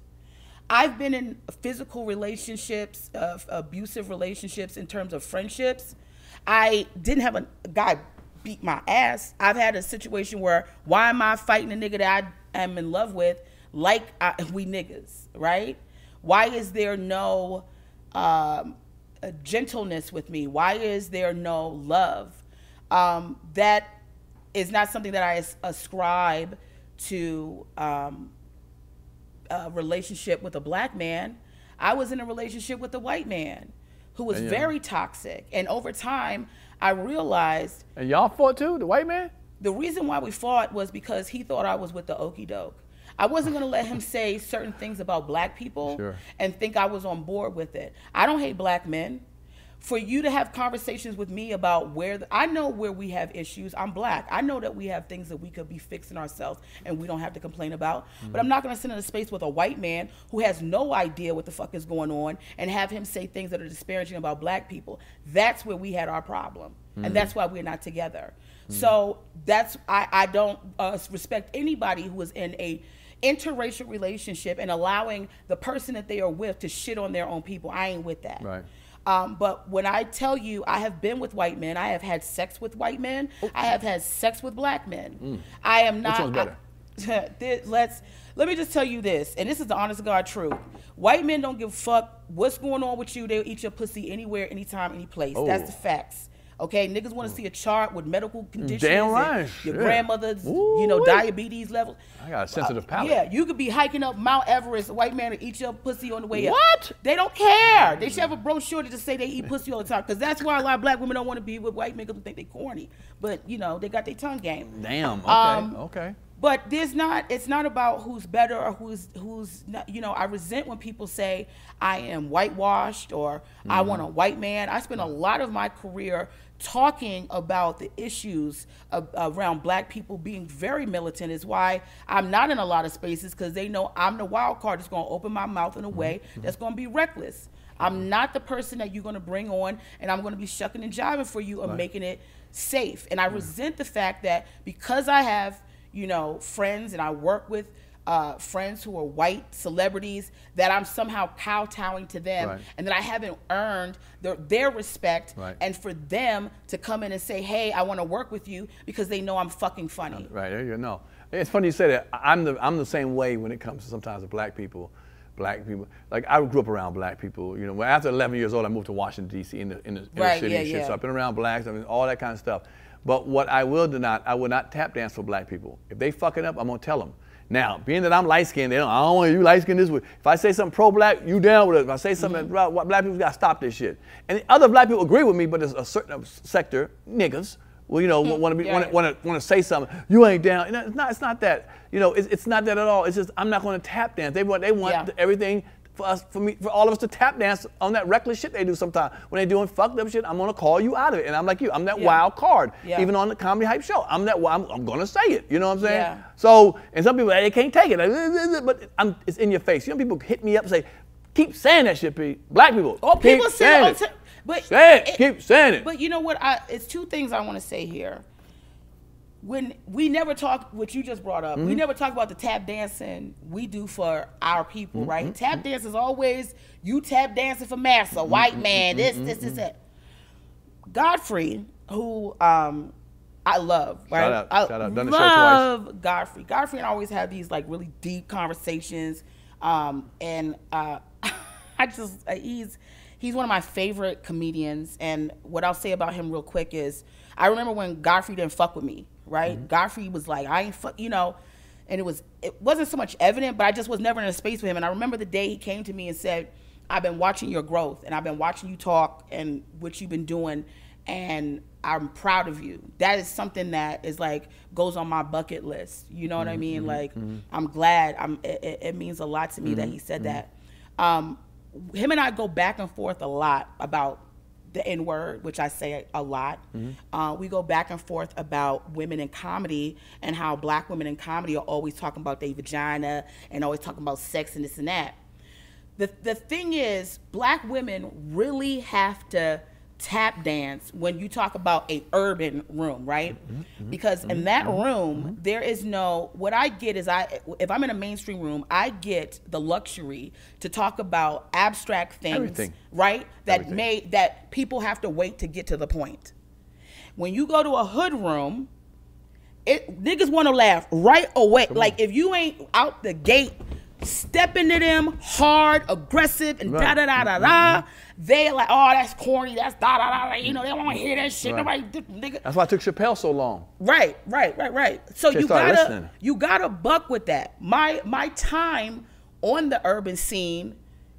B: I've been in physical relationships, abusive relationships in terms of friendships. I didn't have a guy beat my ass. I've had a situation where, why am I fighting a nigga that I am in love with like we niggas, right? Why is there no gentleness with me? Why is there no love? That is not something that I ascribe to a relationship with a Black man. I was in a relationship with a white man who was very toxic. And over time, I realized...
A: And y'all fought too, the white man?
B: The reason why we fought was because he thought I was with the okie doke. I wasn't going to let him say certain things about Black people and think I was on board with it. I don't hate Black men. For you to have conversations with me about I know where we have issues. I'm Black. I know that we have things that we could be fixing ourselves and we don't have to complain about. But I'm not going to sit in a space with a white man who has no idea what the fuck is going on and have him say things that are disparaging about Black people. That's where we had our problem. And that's why we're not together. So I don't respect anybody who is in a interracial relationship and allowing the person that they are with to shit on their own people. I ain't with that.
A: Right.
B: But when I tell you I have been with white men, I have had sex with white men, I have had sex with Black men. I am not.
A: Which one's better?
B: Let me just tell you this, and this is the honest to God truth. White men don't give a fuck what's going on with you. They'll eat your pussy anywhere, anytime, any place. That's the facts. Okay, niggas want to see a chart with medical conditions.
A: Damn right.
B: Your grandmother's, diabetes levels.
A: I got a sensitive palate.
B: Yeah, you could be hiking up Mount Everest, a white man will eat your pussy on the way up.
A: What?
B: They don't care. They should have a brochure to just say they eat pussy all the time, because that's why a lot of Black women don't want to be with white men, because they think they corny. But, they got their tongue game.
A: Damn, okay, okay.
B: But it's not about who's better or who's not. You know, I resent when people say I am whitewashed or I want a white man. I spent a lot of my career talking about the issues around black people being very militant. Is why I'm not in a lot of spaces, because they know I'm the wild card that's going to open my mouth in a way that's going to be reckless. I'm not the person that you're going to bring on and I'm going to be shucking and jiving for you or making it safe. And I resent the fact that because I have, you know, friends and I work with friends who are white celebrities, that I'm somehow kowtowing to them and that I haven't earned their respect, and for them to come in and say, hey, I want to work with you because they know I'm fucking funny.
A: Right, there you know. It's funny you say that. I'm the same way when it comes to sometimes to black people. Like I grew up around black people. You know, after 11 years old, I moved to Washington D.C. in the inner city and shit. So I've been around blacks, I mean, all that kind of stuff. But what I will not tap dance for black people. If they fuck it up, I'm gonna tell them. Now, being that I'm light skinned, I don't want you light skinned this way. If I say something pro black, you down with it. If I say something about what black people, gotta stop this shit. And the other black people agree with me, but there's a certain sector, niggas, well, you know, want to say something. You ain't down. It's not that. You know, it's not that at all. It's just I'm not going to tap dance. They want everything for all of us to tap dance on that reckless shit they do sometimes. When they doing fucked up shit, I'm going to call you out of it. And I'm like you. I'm that wild card. Even on the Comedy Hype show, I'm going to say it. You know what I'm saying? Yeah. So, and some people they can't take it, but it's in your face. You know, people hit me up and say, keep saying that shit, black people.
B: Oh, people say it. But
A: keep saying it.
B: But you know what? It's two things I want to say here. When we never talk, what you just brought up, we never talk about the tap dancing we do for our people, right? Tap dance is always you tap dancing for massa, white man, this, that. Godfrey, who I love, right?
A: Shout out. Done the show twice.
B: Godfrey. Godfrey and I always have these like really deep conversations, and he's one of my favorite comedians, and what I'll say about him real quick is, I remember when Godfrey didn't fuck with me, right? Godfrey was like, I ain't fuck, you know, and it wasn't so much evident, but I just was never in a space with him. And I remember the day he came to me and said, I've been watching your growth, and I've been watching you talk and what you've been doing, and I'm proud of you. That is something that is like, goes on my bucket list. You know what I mean? Like, I'm glad, it means a lot to me that he said that. Him and I go back and forth a lot about the N-word, which I say a lot. We go back and forth about women in comedy and how black women in comedy are always talking about their vagina and always talking about sex and this and that. The thing is, black women really have to tap dance when you talk about a urban room, right? Because in that room, there is no, what I get is if I'm in a mainstream room, I get the luxury to talk about abstract things, right? That people have to wait to get to the point. When you go to a hood room, niggas want to laugh right away. Like if you ain't out the gate stepping to them hard, aggressive, and da-da-da-da-da, they're like, oh, that's corny, that's da-da-da-da, you know, they don't want to hear that shit. Nobody, nigga.
A: That's why it took Chappelle so long.
B: Right. So you gotta buck with that. My time on the urban scene,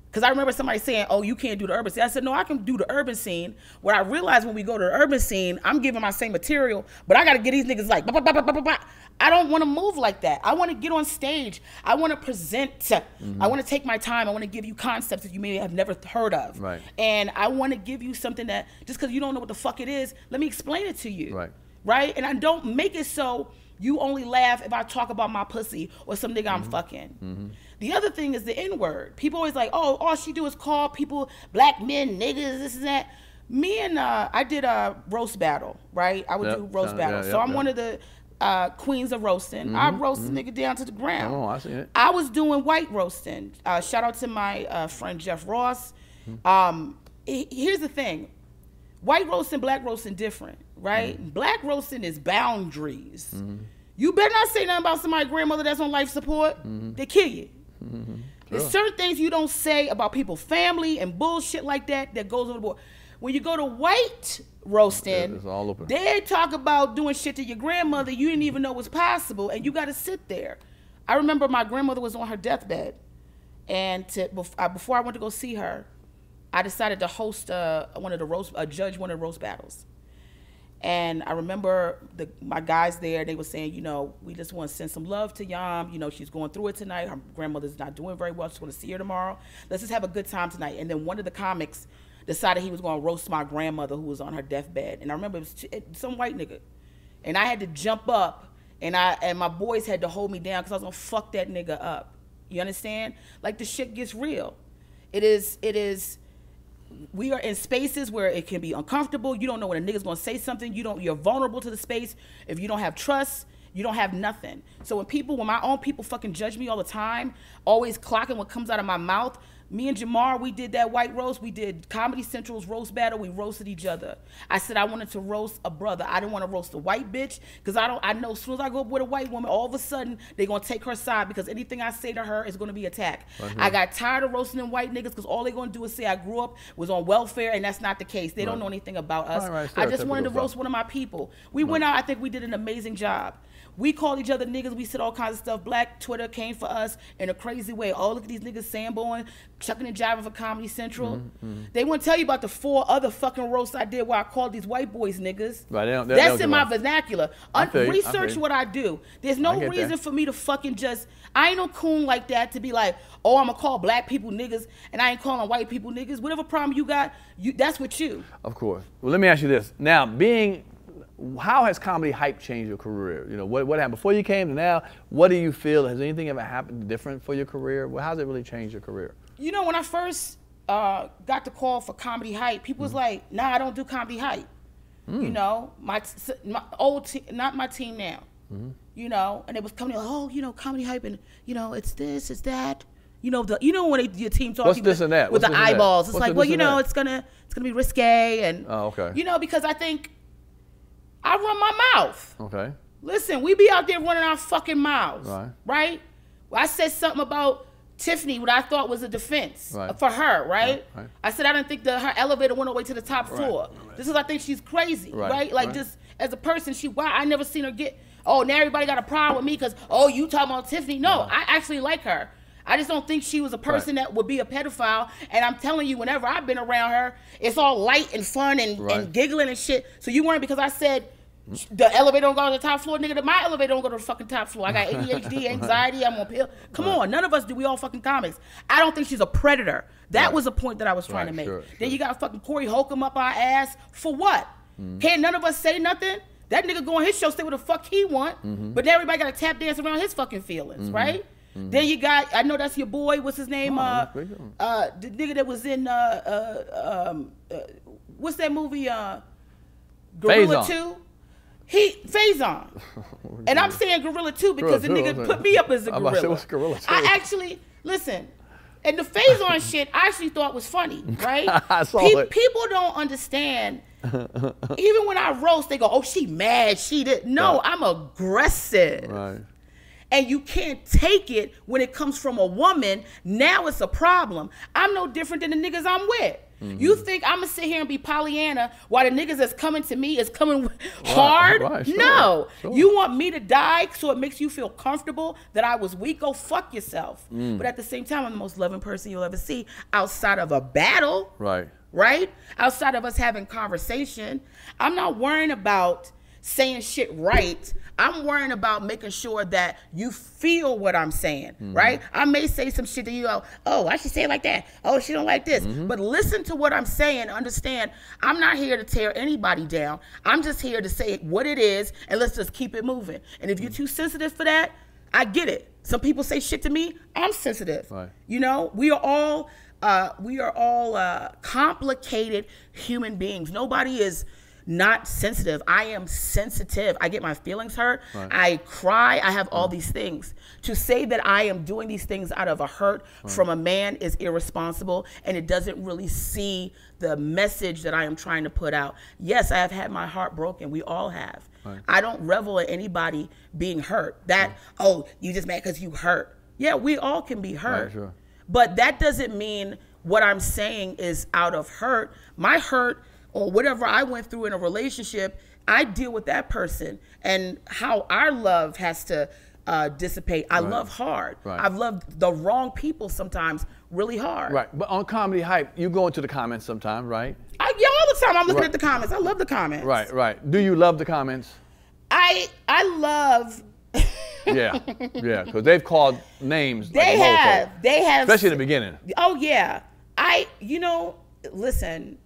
B: because I remember somebody saying, oh, you can't do the urban scene. I said, no, I can do the urban scene. What I realized when we go to the urban scene, I'm giving my same material, but I got to get these niggas like, bah, bah, bah, bah, bah, bah. I don't want to move like that. I want to get on stage. I want to present. I want to take my time. I want to give you concepts that you may have never heard of.
A: Right.
B: And I want to give you something that, just because you don't know what the fuck it is, let me explain it to you. Right? And I don't make it so you only laugh if I talk about my pussy or some nigga I'm fucking. The other thing is the N-word. People always like, oh, all she do is call people black men, niggas, this and that. Me and I did a roast battle, right? I would do roast battles. So I'm one of the queens of roasting. I roast a nigga down to the ground.
A: Oh, I see it.
B: I was doing white roasting. Shout out to my friend Jeff Ross. Here's the thing. White roasting, black roasting different, right? Black roasting is boundaries. You better not say nothing about somebody's grandmother that's on life support. They kill you. There's certain things you don't say about people's family and bullshit like that that goes overboard. When you go to white roasting,
A: it's all open.
B: They talk about doing shit to your grandmother you didn't even know was possible, and you got to sit there. I remember my grandmother was on her deathbed, and before I went to go see her, I decided to host judge one of the roast battles. And I remember my guys there, they were saying, you know, we just want to send some love to Yam. You know, she's going through it tonight. Her grandmother's not doing very well. She's going to see her tomorrow. Let's just have a good time tonight. And then one of the comics decided he was going to roast my grandmother who was on her deathbed. And I remember it was some white nigga. And I had to jump up, and my boys had to hold me down because I was going to fuck that nigga up. You understand? Like, the shit gets real. It is... We are in spaces where it can be uncomfortable. You don't know when a nigga's gonna say something. You're vulnerable to the space. If you don't have trust, you don't have nothing. So when my own people fucking judge me all the time, always clocking what comes out of my mouth, me and Jamar, we did that white roast. We did Comedy Central's roast battle. We roasted each other. I said I wanted to roast a brother. I didn't want to roast a white bitch because I know as soon as I go up with a white woman, all of a sudden they're gonna take her side because anything I say to her is gonna be attacked. I got tired of roasting them white niggas because all they're gonna do is say I grew up, was on welfare, and that's not the case. They don't know anything about us. I just wanted to roast one of my people. We went out. I think we did an amazing job. We called each other niggas. We said all kinds of stuff. Black Twitter came for us in a crazy way. Oh, look at these niggas samboing, chucking and jiving for Comedy Central. They wouldn't tell you about the 4 other fucking roasts I did where I called these white boys niggas. Right, that's in my vernacular. Research what I do. There's no reason for me to fucking just... I ain't no coon like that to be like, oh, I'm going to call black people niggas and I ain't calling white people niggas. Whatever problem you got, that's with you.
A: Of course. Well, let me ask you this. Now, how has comedy hype changed your career? You know, what happened before you came to now? What do you feel? Has anything ever happened different for your career? Well, how's it really changed your career?
B: You know, when I first got the call for comedy hype, people was like, nah, I don't do comedy hype. You know, my old team, not my team now. You know, and it was coming, oh, you know, comedy hype, and you know, it's this, it's that. You know, when your team talks
A: with
B: the eyeballs, it's like, well, you know, it's gonna be risque, and you know, because I think I run my mouth. Okay. Listen, we be out there running our fucking mouths, right? Well, I said something about Tiffany, what I thought was a defense for her, right? I said I didn't think her elevator went all the way to the top floor. This is, I think she's crazy, right? Like, just as a person, I never seen her get, oh, now everybody got a problem with me because, oh, you talking about Tiffany. No, I actually like her. I just don't think she was a person that would be a pedophile. And I'm telling you, whenever I've been around her, it's all light and fun and giggling and shit. So you weren't, because I said the elevator don't go to the top floor, nigga. My elevator don't go to the fucking top floor. I got ADHD, anxiety, I'm on pill. Come on, none of us do. We all fucking comics. I don't think she's a predator. That was a point that I was trying to make. Then you got fucking Corey Holcomb up our ass. For what? Can't none of us say nothing? That nigga go on his show, say what the fuck he want, but then everybody got to tap dance around his fucking feelings, right? Then you got, I know that's your boy, what's his name? The nigga that was in, what's that movie? Gorilla 2? Faison. And I'm saying Gorilla 2 because the nigga put me up as a gorilla. What's Gorilla 2? I actually, listen, and the Faison shit I actually thought was funny, right? I saw it. People don't understand. Even when I roast, they go, oh, she mad, she did. No, I'm aggressive. Right. And you can't take it when it comes from a woman. Now it's a problem. I'm no different than the niggas I'm with. You think I'm gonna sit here and be Pollyanna while the niggas that's coming to me is coming hard? No. You want me to die so it makes you feel comfortable that I was weak? Go fuck yourself. But at the same time, I'm the most loving person you'll ever see outside of a battle. Right? Outside of us having conversation. I'm not worrying about saying shit right. I'm worrying about making sure that you feel what I'm saying, right? I may say some shit that you go, oh, I should say it like that. Oh, she don't like this. But listen to what I'm saying. Understand, I'm not here to tear anybody down. I'm just here to say what it is, and let's just keep it moving. And if you're too sensitive for that, I get it. Some people say shit to me. I'm sensitive. You know, we are all complicated human beings. Nobody is not sensitive. I am sensitive. I get my feelings hurt. I cry. I have all these things. To say that I am doing these things out of a hurt from a man is irresponsible, and it doesn't really see the message that I am trying to put out. Yes, I have had my heart broken. We all have. I don't revel in anybody being hurt. Oh, you just mad because you hurt. Yeah, we all can be hurt. But that doesn't mean what I'm saying is out of hurt. My hurt, or whatever I went through in a relationship, I deal with that person and how our love has to dissipate. I love hard. I've loved the wrong people sometimes really hard.
A: But on Comedy Hype, you go into the comments sometimes, right?
B: Yeah, all the the time I'm looking at the comments. I love the comments.
A: Right, right. Do you love the comments?
B: I love.
A: Yeah, because they've called names.
B: They have,
A: especially in the beginning.
B: Oh yeah, listen.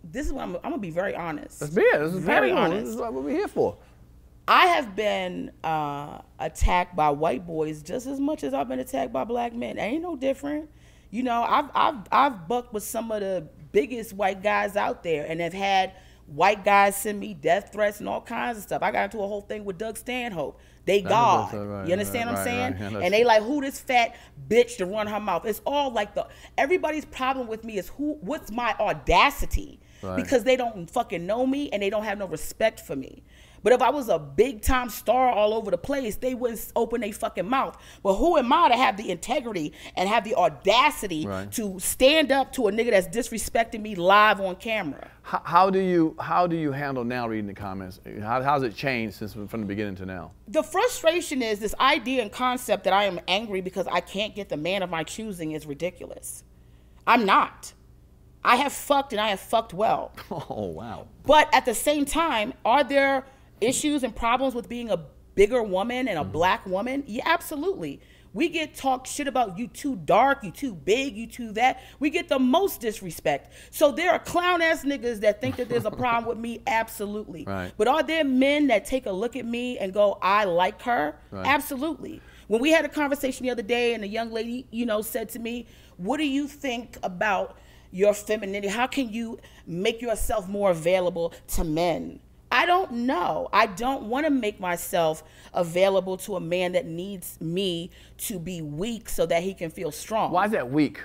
B: This is what I'm gonna be very honest.
A: Let's be it. This is
B: very honest.
A: This is what we're here for.
B: I have been attacked by white boys just as much as I've been attacked by black men. Ain't no different. You know, I've bucked with some of the biggest white guys out there, and have had white guys send me death threats and all kinds of stuff. I got into a whole thing with Doug Stanhope. They God.
A: Right,
B: you understand what I'm saying?
A: Right.
B: And they like, who this fat bitch to run her mouth? It's all like everybody's problem with me is what's my audacity? Right. Because they don't fucking know me and they don't have no respect for me. But if I was a big time star all over the place, they wouldn't open their fucking mouth. But who am I to have the integrity and have the audacity to stand up to a nigga that's disrespecting me live on camera?
A: How do you handle now reading the comments? How's it changed since from the beginning to now?
B: The frustration is this idea and concept that I am angry because I can't get the man of my choosing is ridiculous. I'm not. I have fucked and I have fucked well.
A: Oh, wow.
B: But at the same time, are there issues and problems with being a bigger woman and a black woman? Yeah, absolutely. We get talked shit about you too dark, you too big, you too that. We get the most disrespect. So there are clown ass niggas that think that there's a problem with me, absolutely.
A: Right.
B: But are there men that take a look at me and go, I like her? Right. Absolutely. When we had a conversation the other day and a young lady, said to me, what do you think about your femininity? How can you make yourself more available to men? I don't know. I don't want to make myself available to a man that needs me to be weak so that he can feel strong.
A: Why is that weak?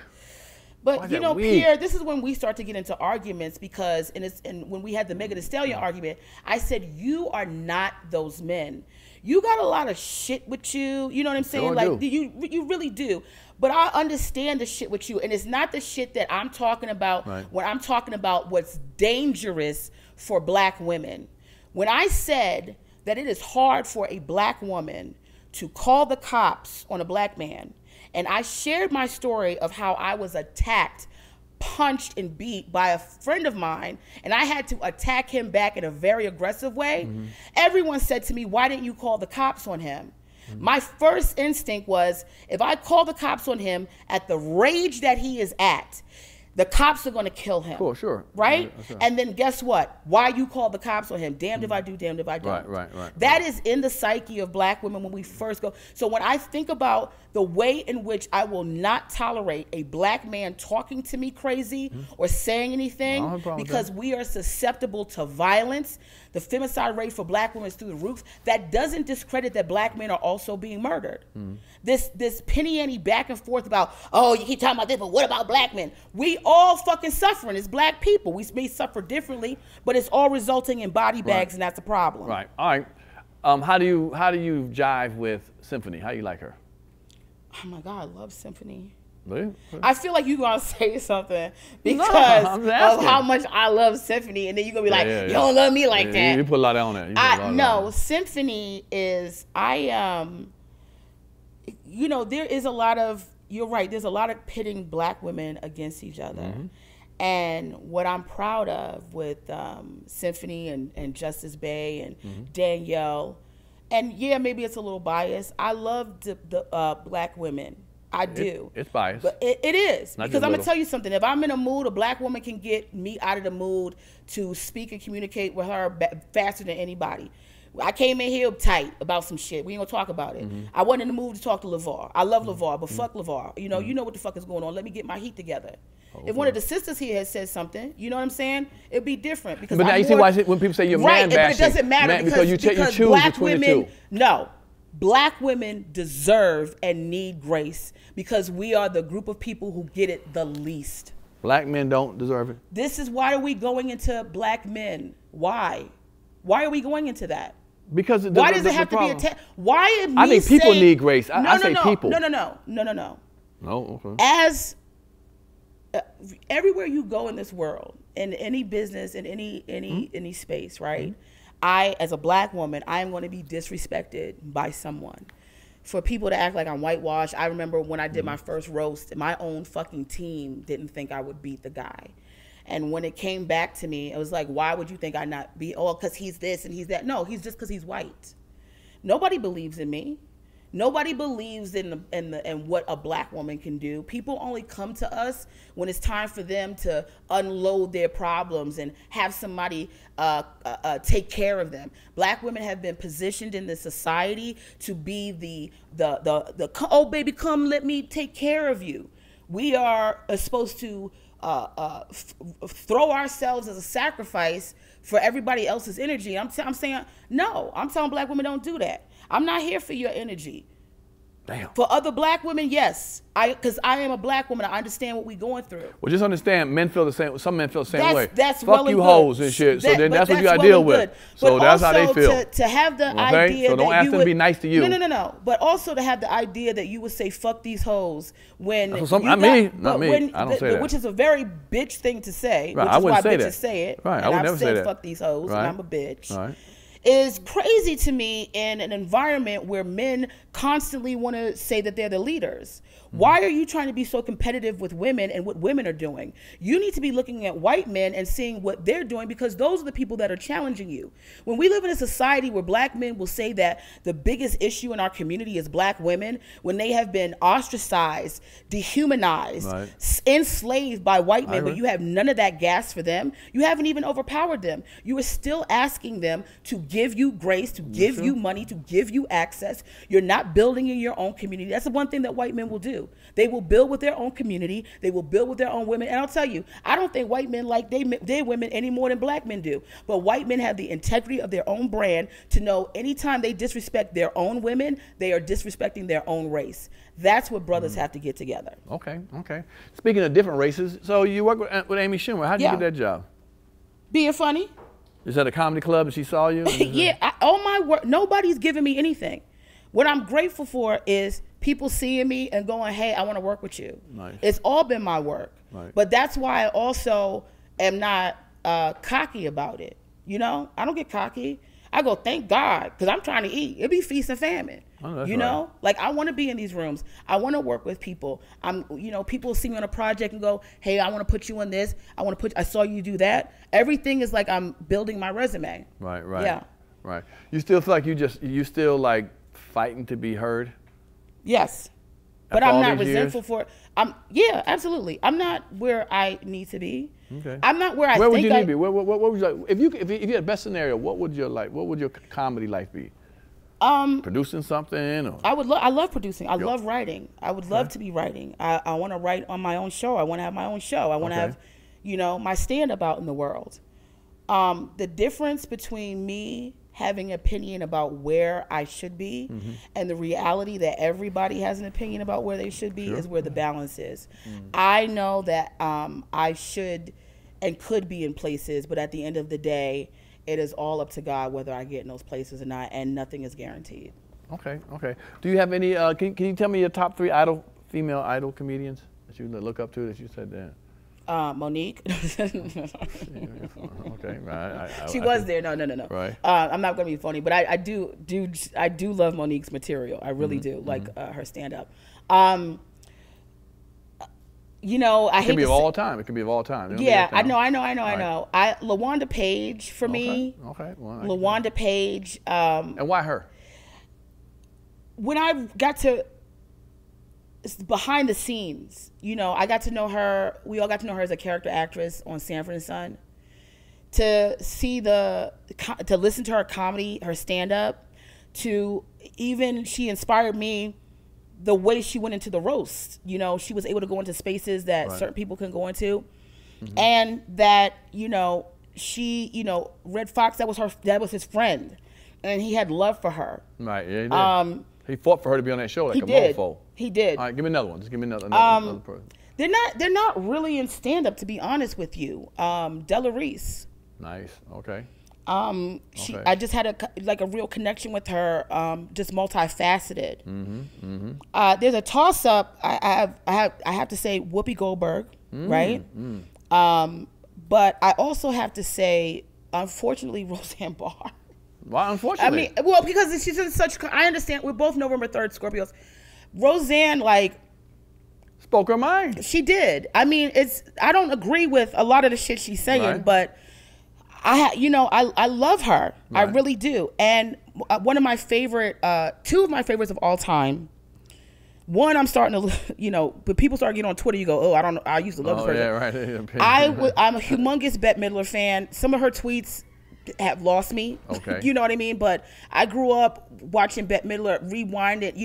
B: But Pierre, this is when we start to get into arguments because, and when we had the Megan Thee Stallion argument, I said, you are not those men. You got a lot of shit with you. You know what I'm saying?
A: Sure
B: you really do. But I understand the shit with you. And it's not the shit that I'm talking about when I'm talking about what's dangerous for black women. When I said that it is hard for a black woman to call the cops on a black man, and I shared my story of how I was attacked, punched, and beat by a friend of mine, and I had to attack him back in a very aggressive way, everyone said to me, why didn't you call the cops on him? My first instinct was, if I call the cops on him at the rage that he is at, the cops are going to kill him.
A: Cool, sure.
B: Right? Sure. And then guess what? Why you call the cops on him? Damned if I do, damned if I don't.
A: Right.
B: That is in the psyche of black women when we first go. So when I think about the way in which I will not tolerate a black man talking to me crazy or saying anything because we are susceptible to violence, the femicide rate for black women is through the roof. That doesn't discredit that black men are also being murdered. This penny ante back and forth about, oh, you keep talking about this, but what about black men? We all fucking suffering as black people. We may suffer differently, but it's all resulting in body bags, and that's a problem.
A: Right. All right. How do you jive with Symphony? How do you like her?
B: Oh my God, I love Symphony.
A: Really?
B: I feel like you're gonna say something because of how much I love Symphony, and then you're gonna be like, you don't love me like that.
A: You put a lot on there.
B: No, Symphony is there is a lot of, you're right, there's a lot of pitting black women against each other. And what I'm proud of with Symphony and Justice Bay and Danielle, and yeah, maybe it's a little biased, I love the black women. I do.
A: It's biased.
B: But it is. Because I'm going to tell you something. If I'm in a mood, a black woman can get me out of the mood to speak and communicate with her faster than anybody. I came in here tight about some shit. We ain't gonna talk about it. I wasn't in the mood to talk to LeVar. I love LeVar, but fuck LeVar. You know what the fuck is going on. Let me get my heat together. If one of the sisters here had said something, you know what I'm saying? It'd be different. Because
A: but now you see why when people say you're man bashing.
B: But it doesn't matter because you choose black
A: between
B: women,
A: the two.
B: No. Black women deserve and need grace because we are the group of people who get it the least.
A: Black men don't deserve it?
B: This is why are we going into black men? Why? Why are we going into that?
A: Because
B: why does it have to be attacked? Why is me
A: I think people need grace. I say people.
B: No.
A: No, okay.
B: As everywhere you go in this world, in any business, in any space, right? I, as a black woman, I am going to be disrespected by someone. For people to act like I'm whitewashed, I remember when I did my first roast, my own fucking team didn't think I would beat the guy. And when it came back to me, it was like, why would you think I not be, because he's this and he's that? No, he's just because he's white. Nobody believes in me. Nobody believes in what a black woman can do. People only come to us when it's time for them to unload their problems and have somebody take care of them. Black women have been positioned in this society to be the oh baby, come let me take care of you. We are supposed to throw ourselves as a sacrifice for everybody else's energy. I'm saying no. I'm telling black women, don't do that. I'm not here for your energy.
A: Damn.
B: For other black women, yes. Because I am a black woman. I understand what we're going through.
A: Well, just understand, men feel the same. Some men feel the same way.
B: That's
A: Fuck
B: well
A: you
B: and
A: hoes
B: good.
A: and shit. So then that's what you got to deal with.
B: So
A: that's how they feel.
B: To have the idea
A: so don't ask them to be nice to you.
B: No. But also to have the idea that you would say fuck these hoes when
A: not me. I don't say that.
B: Which is a very bitch thing to say.
A: Right.
B: Which is why bitches
A: that.
B: say it.
A: Right.
B: And
A: I would never say that.
B: fuck these hoes,
A: right.
B: and I'm a bitch.
A: Right.
B: Is crazy to me in an environment where men constantly want to say that they're the leaders. Why are you trying to be so competitive with women and what women are doing? You need to be looking at white men and seeing what they're doing, because those are the people that are challenging you. When we live in a society where black men will say that the biggest issue in our community is black women, when they have been ostracized, dehumanized, enslaved by white men, but you have none of that gas for them, you haven't even overpowered them. You are still asking them to give you grace, to give you money, to give you access. You're not building in your own community. That's the one thing that white men will do. They will build with their own community. They will build with their own women. And I'll tell you, I don't think white men like their women any more than black men do. But white men have the integrity of their own brand to know anytime they disrespect their own women, they are disrespecting their own race. That's what brothers have to get together.
A: Okay. Speaking of different races, so you work with Amy Schumer. How did you get that job?
B: Being funny.
A: Is that a comedy club and she saw you?
B: Yeah, all my work, nobody's giving me anything. What I'm grateful for is people seeing me and going, hey, I want to work with you.
A: Nice.
B: It's all been my work.
A: Right.
B: But that's why I also am not cocky about it. You know, I don't get cocky. I go, thank God, because I'm trying to eat. It'd be feast and famine. You know, like I want to be in these rooms. I want to work with people. People see me on a project and go, hey, I want to put you in this. I saw you do that. Everything is like I'm building my resume.
A: Right.
B: Yeah.
A: Right. You still feel like you still like fighting to be heard?
B: Yes. But I'm not resentful for it. Yeah, absolutely. I'm not where I need to be. Okay. I'm not where I think
A: Where would you need to be? What would you like? If you had a best scenario, what would your comedy life be? Producing something? Or?
B: I love producing. I love writing. I would love to be writing. I want to write on my own show. I want to have my own show. I want to have, my stand-up out in the world. The difference between me having an opinion about where I should be and the reality that everybody has an opinion about where they should be is where the balance is. I know that I should and could be in places, but at the end of the day, it is all up to God whether I get in those places or not, and nothing is guaranteed.
A: Okay. Do you have any, can you tell me your top 3 female idol comedians that you look up to that you said that?
B: Monique.
A: Okay, right.
B: She was there. No.
A: Right.
B: I'm not going to be funny, but I do love Monique's material. I really do like her stand up. I hate
A: it can be of all time. It can be of all time.
B: Yeah, I know. LaWanda Page for me.
A: Okay. Well,
B: LaWanda Page.
A: And why her?
B: When I got to behind the scenes, I got to know her. We all got to know her as a character actress on Sanford and Son. To listen to her comedy, her stand up, she inspired me. The way she went into the roast, she was able to go into spaces that certain people couldn't go into, and that she Red Fox, that was his friend, and he had love for her.
A: Right. Yeah. He did. He fought for her to be on that show like a mofo.
B: He did.
A: All right, give me another one. Just give me another person.
B: They're not really in stand up, to be honest with you. Della Reese.
A: Nice. Okay.
B: I just had a real connection with her, just multifaceted. There's a toss up. I have to say Whoopi Goldberg, right? But I also have to say, unfortunately, Roseanne Barr.
A: Why unfortunately?
B: Because she's in such. I understand. We're both November 3rd Scorpios. Roseanne,
A: spoke her mind.
B: She did. I mean, I don't agree with a lot of the shit she's saying, but I love her. Right. I really do. And one of my favorite, two of my favorites of all time. One, I'm starting to, but people start getting on Twitter. You go, oh, I don't know. I used to love this person.
A: Yeah, right.
B: I'm a humongous Bette Midler fan. Some of her tweets have lost me.
A: Okay.
B: You know what I mean? But I grew up watching Bette Midler rewind it.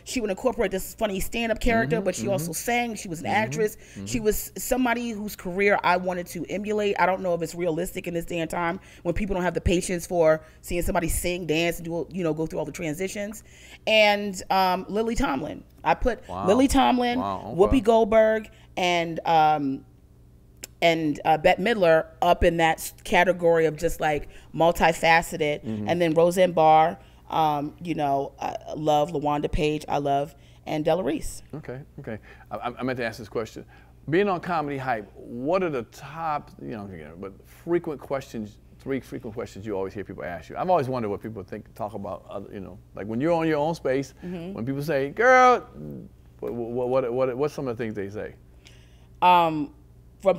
B: She would incorporate this funny stand-up character, but she also sang. She was an actress. She was somebody whose career I wanted to emulate. I don't know if it's realistic in this day and time when people don't have the patience for seeing somebody sing, dance, and do, go through all the transitions. And Lily Tomlin. I put Lily Tomlin, Whoopi Goldberg, and Bette Midler up in that category of just like multifaceted. And then Roseanne Barr, I love LaWanda Page, I love, and Della Reese.
A: Okay. I meant to ask this question. Being on Comedy Hype, what are the top, but frequent questions, 3 frequent questions you always hear people ask you? I've always wondered what people talk about, like when you're on your own space, when people say, girl, what's some of the things they say?
B: From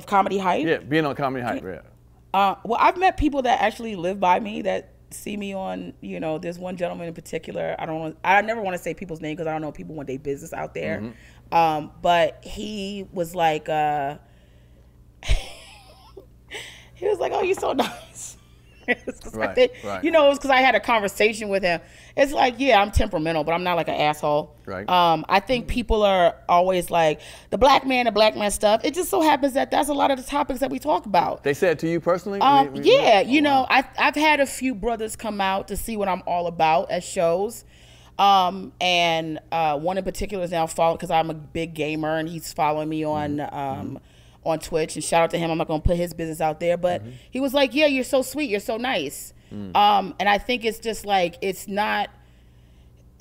B: Comedy Hype?
A: Yeah, being on Comedy Hype, yeah.
B: Well, I've met people that actually live by me that see me on, there's one gentleman in particular. I never want to say people's name because I don't know if people want their business out there. But he was like, he was like, oh, you're so nice.
A: Right.
B: It was because I had a conversation with him. It's like, yeah, I'm temperamental, but I'm not like an asshole.
A: Right.
B: I think people are always like, the black man stuff. It just so happens that that's a lot of the topics that we talk about.
A: They said to you personally?
B: Yeah, I've had a few brothers come out to see what I'm all about at shows. And one in particular is now following, because I'm a big gamer, and he's following me on Twitch, and shout out to him. I'm not going to put his business out there, but he was like, yeah, you're so sweet, you're so nice. And I think it's just like, it's not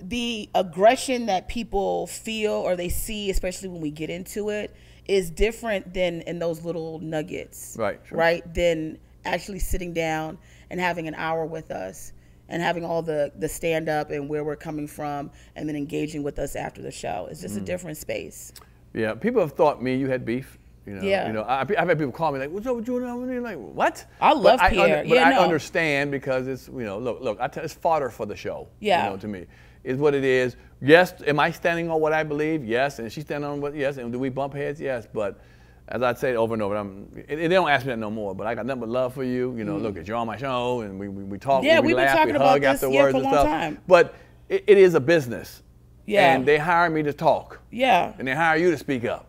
B: the aggression that people feel or they see, especially when we get into it, is different than in those little nuggets,
A: right?
B: Than actually sitting down and having an hour with us and having all the stand up and where we're coming from, and then engaging with us after the show. It's just a different space.
A: Yeah, people have thought you had beef. I've had people call me like, "What's up with you?" Like, what?
B: I love Pierre.
A: I understand, because it's look, it's fodder for the show.
B: Yeah.
A: To me, is what it is. Yes, am I standing on what I believe? Yes, and she's standing on what? Yes, and do we bump heads? Yes, but as I say over and over, they don't ask me that no more. But I got nothing but love for you. Look, you're on my show, and we talk.
B: Yeah,
A: we
B: we've
A: laugh,
B: been talking
A: we hug
B: about this
A: afterwards
B: for a
A: and
B: long
A: stuff.
B: time.
A: But it is a business.
B: Yeah.
A: And they hire me to talk.
B: Yeah.
A: And they hire you to speak up.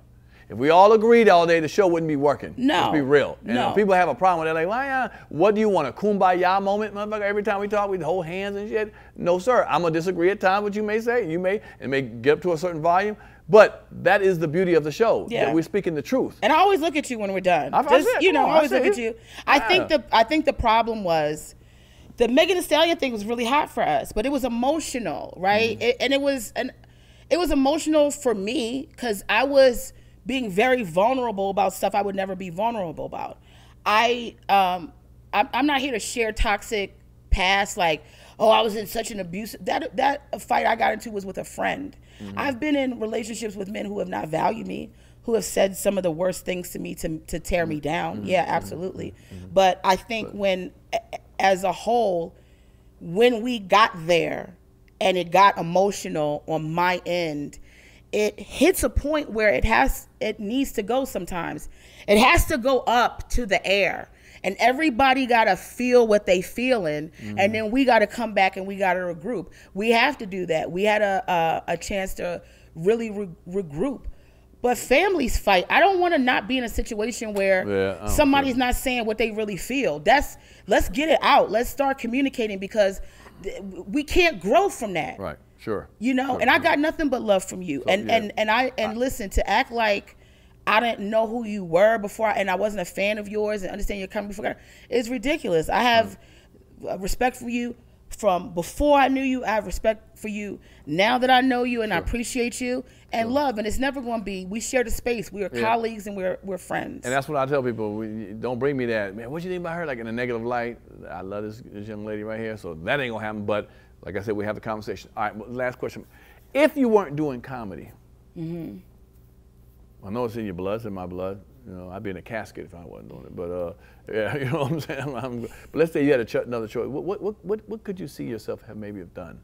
A: If we all agreed all day, the show wouldn't be working.
B: No.
A: Let's be real. And
B: no.
A: People have a problem with that. Like, what do you want, a kumbaya moment, motherfucker? Every time we talk, we hold hands and shit. No, sir. I'm going to disagree at times, what you may say. You may get up to a certain volume. But that is the beauty of the show.
B: Yeah.
A: That we're speaking the truth.
B: And I always look at you when we're done. I always look at you. I think the problem was, the Megan Thee Stallion thing was really hot for us, but it was emotional, right? And it was emotional for me because I was being very vulnerable about stuff I would never be vulnerable about. I'm not here to share toxic past, like, oh, I was in such an abusive, that fight I got into was with a friend. I've been in relationships with men who have not valued me, who have said some of the worst things to me to tear me down. Yeah, absolutely. But I think as a whole, when we got there and it got emotional on my end, it hits a point where it needs to go sometimes. It has to go up to the air. And everybody got to feel what they feeling, and then we got to come back and we got to regroup. We have to do that. We had a chance to really regroup. But families fight. I don't want to not be in a situation where somebody's not saying what they really feel. Let's get it out. Let's start communicating, because we can't grow from that.
A: Right. Sure.
B: And I got nothing but love from you. So, listen, to act like I didn't know who you were before, and I wasn't a fan of yours, and understand you're coming before God, it's ridiculous. I have respect for you from before I knew you. I have respect for you now that I know you, and I appreciate you, and love. And it's never going to be, we share the space. We are colleagues, and we're friends.
A: And that's what I tell people. Don't bring me that, man, what you think about her, like in a negative light? I love this young lady right here, so that ain't going to happen. But like I said, we have the conversation. All right, last question. If you weren't doing comedy, I know it's in your blood. It's in my blood. You know, I'd be in a casket if I wasn't doing it. But yeah, you know what I'm saying. But let's say you had another choice. What could you see yourself maybe have done?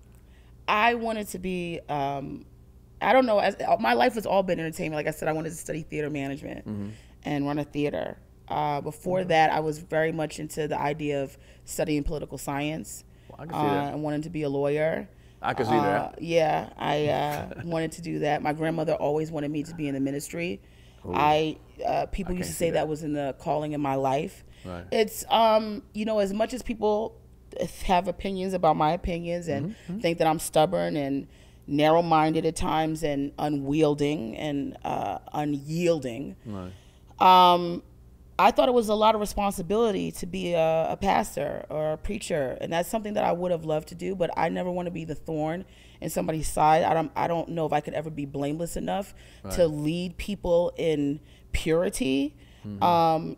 B: I wanted to be. I don't know. My life has all been entertainment. Like I said, I wanted to study theater management and run a theater. Before that, I was very much into the idea of studying political science.
A: Well, I can see that.
B: I wanted to be a lawyer.
A: I can see that.
B: Yeah, I wanted to do that. My grandmother always wanted me to be in the ministry. People used to say that was in the calling in my life.
A: Right.
B: It's you know, as much as people have opinions about my opinions and think that I'm stubborn and narrow-minded at times and unwielding and unyielding.
A: Right.
B: I thought it was a lot of responsibility to be a pastor or a preacher, and that's something that I would have loved to do, but I never want to be the thorn in somebody's side. I don't know if I could ever be blameless enough to lead people in purity.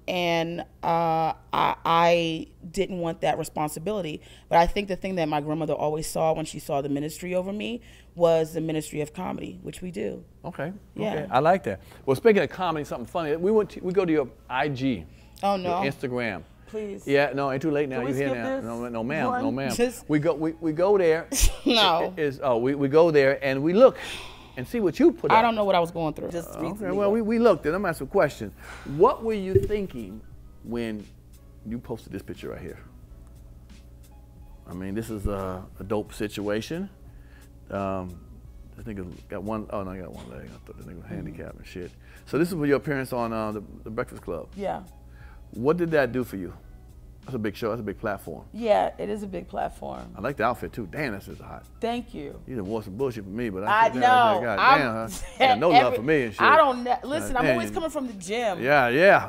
B: And I didn't want that responsibility. But I think the thing that my grandmother always saw when she saw the ministry over me was the ministry of comedy, which we do.
A: Okay.
B: Yeah.
A: Okay. I like that. Well, speaking of comedy, something funny. We go to your IG.
B: Oh no.
A: Your Instagram.
B: Please.
A: Yeah. No, ain't too late now.
B: Can
A: You
B: we
A: here
B: skip
A: now?
B: this?
A: No, ma'am. No, ma'am.
B: Just-
A: We go there.
B: No.
A: We go there and we look and see what you put up.
B: I don't know what I was going through. Just
A: Okay, well, we looked and I'm asking a question. What were you thinking when you posted this picture right here? I mean, this is a dope situation. This nigga got one, oh no, I got one leg. I thought the nigga was handicapped and shit. So this is your appearance on the Breakfast Club.
B: Yeah.
A: What did that do for you? That's a big show. That's a big platform.
B: Yeah, it is a big platform.
A: I like the outfit too. Damn, that's just hot.
B: Thank you.
A: You done wore some bullshit for me, but
B: I know.
A: God damn, you got no love for me and shit.
B: I don't listen. I'm
A: Damn.
B: always coming from the gym.
A: Yeah.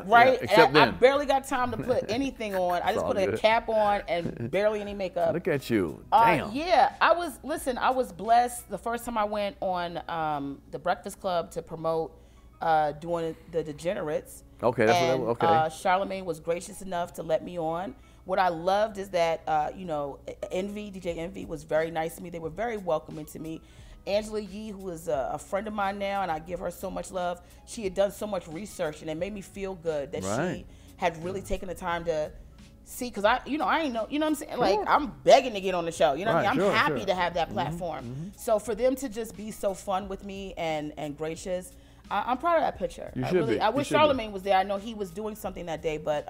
B: Right.
A: Yeah, except then.
B: I barely got time to put anything on. I just
A: all
B: put a
A: good.
B: cap on and barely any makeup.
A: Look at you. Damn.
B: Yeah, I was blessed the first time I went on the Breakfast Club to promote doing the Degenerates.
A: Okay, that's
B: and,
A: what that was. Okay.
B: Charlemagne was gracious enough to let me on. What I loved is that, you know, DJ Envy was very nice to me. They were very welcoming to me. Angela Yee, who is a friend of mine now, and I give her so much love, she had done so much research, and it made me feel good that she had really taken the time to see, because I ain't know, you know what I'm saying? Like, I'm begging to get on the show, you know what I mean? I'm happy to have that platform. So for them to just be so fun with me and gracious, I'm proud of that picture. I wish Charlemagne was there. I know he was doing something that day, but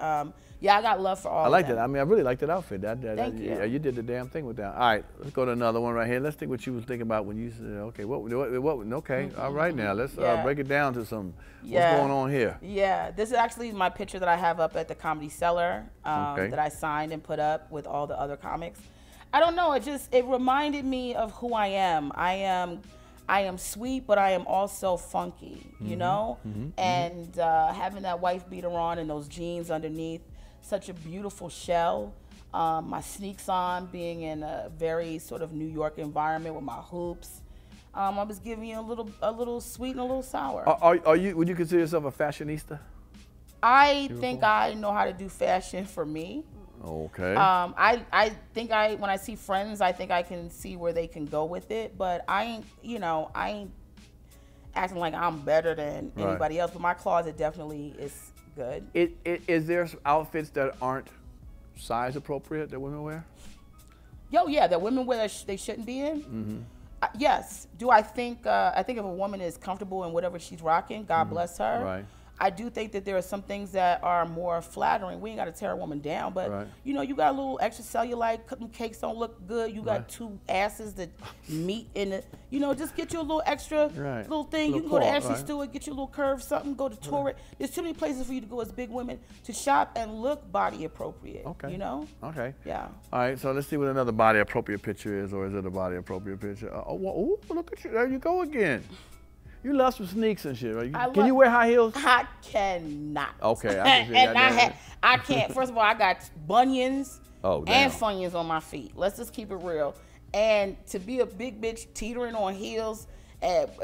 B: yeah, I got love for all. I
A: like that. I mean, I really like that outfit.
B: Thank you.
A: Yeah, you did the damn thing with that. All right, let's go to another one right here. Let's think what you was thinking about when you said, okay, what okay, all right now, let's break it down to some, what's going on here?
B: Yeah, this is actually my picture that I have up at the Comedy Cellar that I signed and put up with all the other comics. I don't know, it reminded me of who I am. I am sweet, but I am also funky, you know? And having that wife beater on and those jeans underneath, such a beautiful shell. My sneaks on, being in a very sort of New York environment with my hoops. I was giving you a little sweet and a little sour.
A: Would you consider yourself a fashionista?
B: I think I know how to do fashion for me.
A: Okay.
B: I think when I see friends, I think I can see where they can go with it, but I ain't acting like I'm better than anybody else, but my closet definitely is good.
A: Is there some outfits that aren't size appropriate that women wear?
B: Yeah, that women wear that they shouldn't be in? Yes. Do I think if a woman is comfortable in whatever she's rocking, God bless her.
A: Right.
B: I do think that there are some things that are more flattering. We ain't got to tear a woman down, but you know, you got a little extra cellulite. Cooking cakes don't look good. You got two asses that meet in it. You know, just get you a little extra little thing. You can go to Ashley Stewart, get you a little curve, something. Go to Torrid. There's too many places for you to go as big women to shop and look body appropriate.
A: Okay.
B: You know.
A: Okay.
B: Yeah.
A: All right. So let's see what another body appropriate picture is, or is it a body appropriate picture? Oh, look at you! There you go again. You love some sneaks and shit, right? Can you wear high heels?
B: I cannot.
A: Okay.
B: I can't. First of all, I got bunions
A: and
B: funyuns on my feet. Let's just keep it real. And to be a big bitch teetering on heels,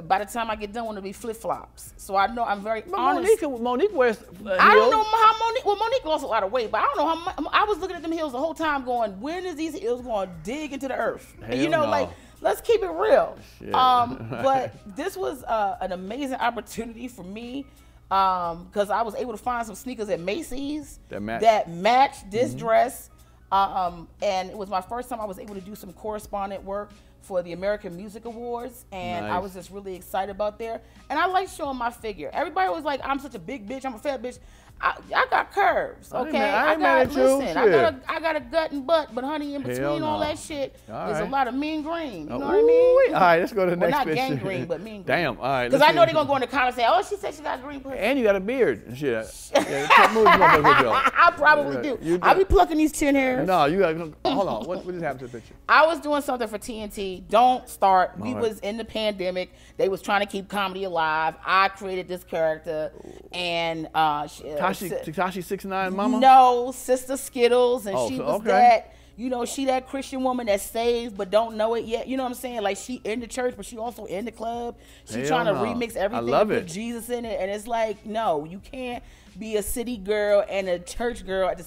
B: by the time I get done, want to be flip-flops. So I know I'm very honest.
A: Monique wears heels.
B: I don't know how Monique. Well, Monique lost a lot of weight, but I don't know how. I was looking at them heels the whole time, going, when is these heels going to dig into the earth?
A: Hell
B: you know,
A: no.
B: let's keep it real. But this was an amazing opportunity for me because I was able to find some sneakers at Macy's that matched this dress. And it was my first time I was able to do some correspondent work for the American Music Awards, and I was just really excited about there. And I like showing my figure. Everybody was like, I'm such a big bitch, I'm a fat bitch. I got curves, okay? I got a gut and butt, but honey, in between all that shit, there's a lot of mean green. You know what I mean?
A: All right, let's go to the next picture.
B: Not gangrene, but mean green.
A: Damn, all right.
B: Because I know they're going to go in the comments and say, oh, she said she got green pussy.
A: And you got a beard and shit.
B: I probably do. I'll be plucking these chin hairs.
A: No, you got hold on. What just happened to the picture?
B: I was doing something for TNT. Don't start. We was in the pandemic. They was trying to keep comedy alive. I created this character, and
A: Tekashi 6ix9ine mama?
B: No, Sister Skittles, and she was that. You know, she that Christian woman that saved but don't know it yet. You know what I'm saying? Like, she in the church, but she also in the club. She trying to remix everything and put Jesus in it. And it's like, no, you can't be a city girl and a church girl at the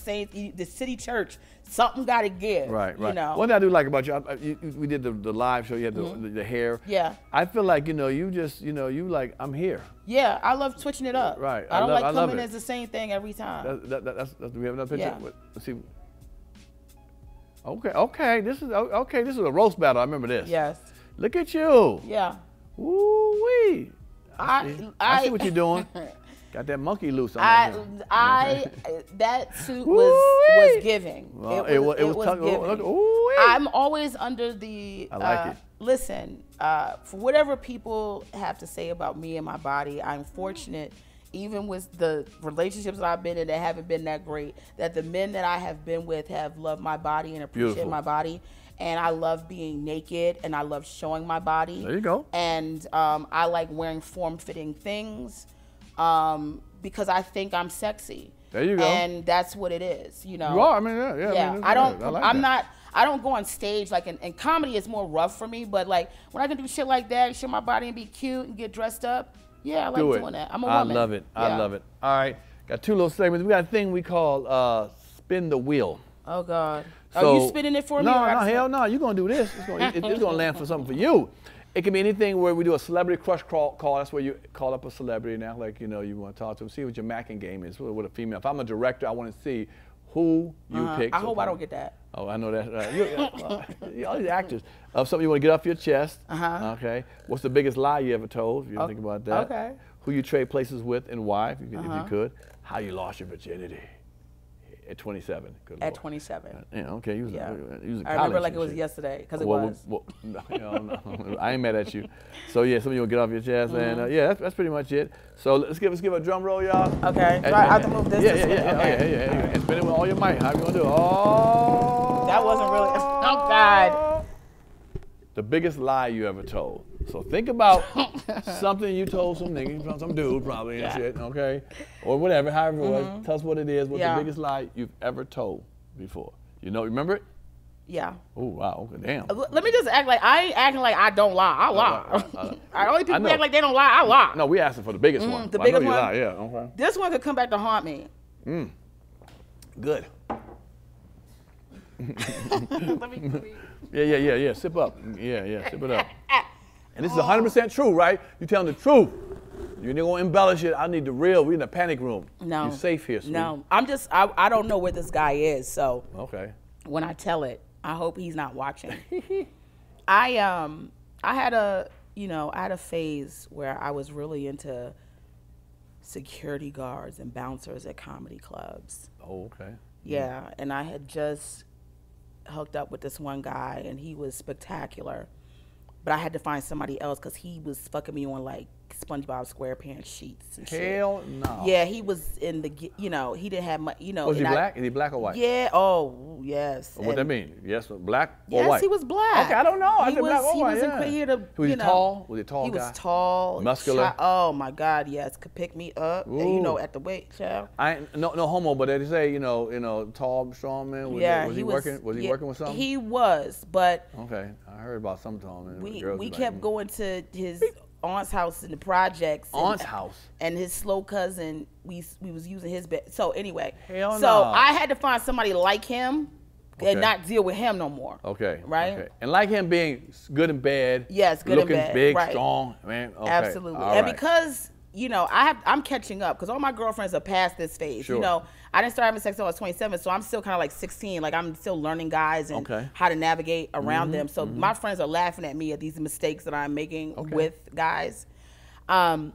B: city church. Something got to give. Right. You know?
A: What I do like about you, we did the live show. You had the hair.
B: Yeah.
A: I feel like, you like, I'm here.
B: Yeah, I love switching it up.
A: Right.
B: I don't like coming as the same thing every time.
A: Do we have another picture? Yeah. Let's see. Okay. This is a roast battle. I remember this.
B: Yes.
A: Look at you.
B: Yeah.
A: Woo-wee. I see what you're doing. Got that monkey loose on
B: that suit was giving.
A: Well,
B: it was giving. I'm always under the.
A: I like it.
B: Listen, for whatever people have to say about me and my body, I'm fortunate. Even with the relationships that I've been in that haven't been that great, that the men that I have been with have loved my body and appreciated my body. And I love being naked and I love showing my body.
A: There you go.
B: And I like wearing form-fitting things because I think I'm sexy.
A: There you go.
B: And that's what it is, you know.
A: You are. I mean, yeah.
B: I don't go on stage like in comedy. It's more rough for me, but like when I can do shit like that, show my body and be cute and get dressed up. Yeah, I like doing that. I'm a woman.
A: I love it. I love it. All right. Got two little segments. We got a thing we call spin the wheel.
B: Oh, God. Are you spinning it for me?
A: No, hell no. You're going to do this. It's going to land for something for you. It can be anything where we do a celebrity crush call. That's where you call up a celebrity and act like, you want to talk to them. See what your macking game is with a female. If I'm a director, I want to see who you pick.
B: I hope I don't get that.
A: Oh, I know that. All these actors. Something you want to get off your chest. Okay. What's the biggest lie you ever told? You think about that.
B: Okay.
A: Who you trade places with and why, if you could. How you lost your virginity at 27.
B: At 27.
A: Yeah, okay. You was in college.
B: I remember like it was yesterday, because it was.
A: No, I ain't mad at you. So, yeah, something you want to get off your chest. And, that's pretty much it. So, let's give a drum roll, y'all.
B: Okay. Do I have to move this?
A: Yeah. And spin it with all your might. How you going to do it? Oh.
B: That wasn't really. Oh, God.
A: The biggest lie you ever told. So think about something you told some nigga, some dude probably and shit, okay? Or whatever, however it was. Tell us what it is, what's the biggest lie you've ever told before. Remember it?
B: Yeah.
A: Oh, wow, okay, damn.
B: Let me just act like, I ain't acting like I don't lie. I lie. Only people act like they don't lie, I lie.
A: No, we asking for the biggest one.
B: The biggest one?
A: Lie, yeah, okay.
B: This one could come back to haunt me.
A: Good.
B: Let me.
A: Yeah. Sip up. Yeah. Sip it up. And this is 100% true, right? You telling the truth. You're not gonna embellish it. I need the real. We in the panic room.
B: No.
A: You're safe here, sweet.
B: No. I don't know where this guy is, so.
A: Okay.
B: When I tell it, I hope he's not watching. I had a phase where I was really into security guards and bouncers at comedy clubs.
A: Oh, okay.
B: Yeah, and I had just hooked up with this one guy, and he was spectacular. But I had to find somebody else because he was fucking me on like SpongeBob SquarePants sheets and shit.
A: Hell no.
B: Yeah, he was in the, he didn't have much,
A: Was he black? Is he black or white?
B: Yeah, oh, yes.
A: What that mean? Yes, black or
B: yes,
A: white?
B: Yes, he was black.
A: Okay, I don't know. I said black or white,
B: Was
A: he tall? Was he a tall guy?
B: He was tall.
A: Muscular?
B: Oh, my God, yes. Could pick me up, at the weight, child.
A: No homo, but they say, tall, strong man. Was he working with something?
B: He was, but.
A: Okay, I heard about some tall men.
B: We kept going to his aunt's house in the projects.
A: Aunt's house?
B: And his slow cousin, we was using his bed. So anyway.
A: Hell
B: so
A: no.
B: I had to find somebody like him and not deal with him no more.
A: Okay.
B: Right?
A: Okay. And like him being good and bad.
B: Yes, good and bad.
A: Looking big, strong, man. Okay.
B: Absolutely.
A: All
B: and
A: right.
B: because, you know, I'm catching up because all my girlfriends are past this phase.
A: Sure.
B: You know, I didn't start having sex until I was 27, so I'm still kind of like 16. Like, I'm still learning guys and how to navigate around them. So my friends are laughing at me at these mistakes that I'm making with guys. And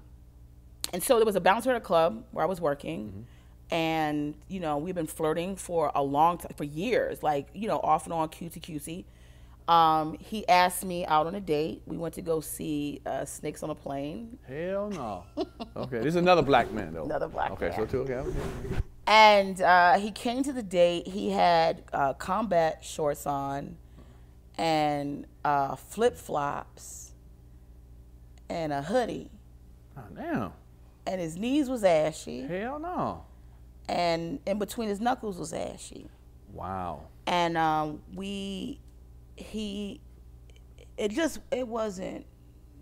B: so there was a bouncer at a club where I was working. And, you know, we've been flirting for a long time, for years, like, you know, off and on, cutesy. He asked me out on a date. We went to go see Snakes on a Plane.
A: Hell no. Okay, this is another black man, though.
B: Another black man.
A: Okay, so two, okay.
B: And he came to the date. He had combat shorts on and flip-flops and a hoodie.
A: Oh, damn.
B: And his knees was ashy.
A: Hell no.
B: And in between his knuckles was ashy.
A: Wow.
B: And it wasn't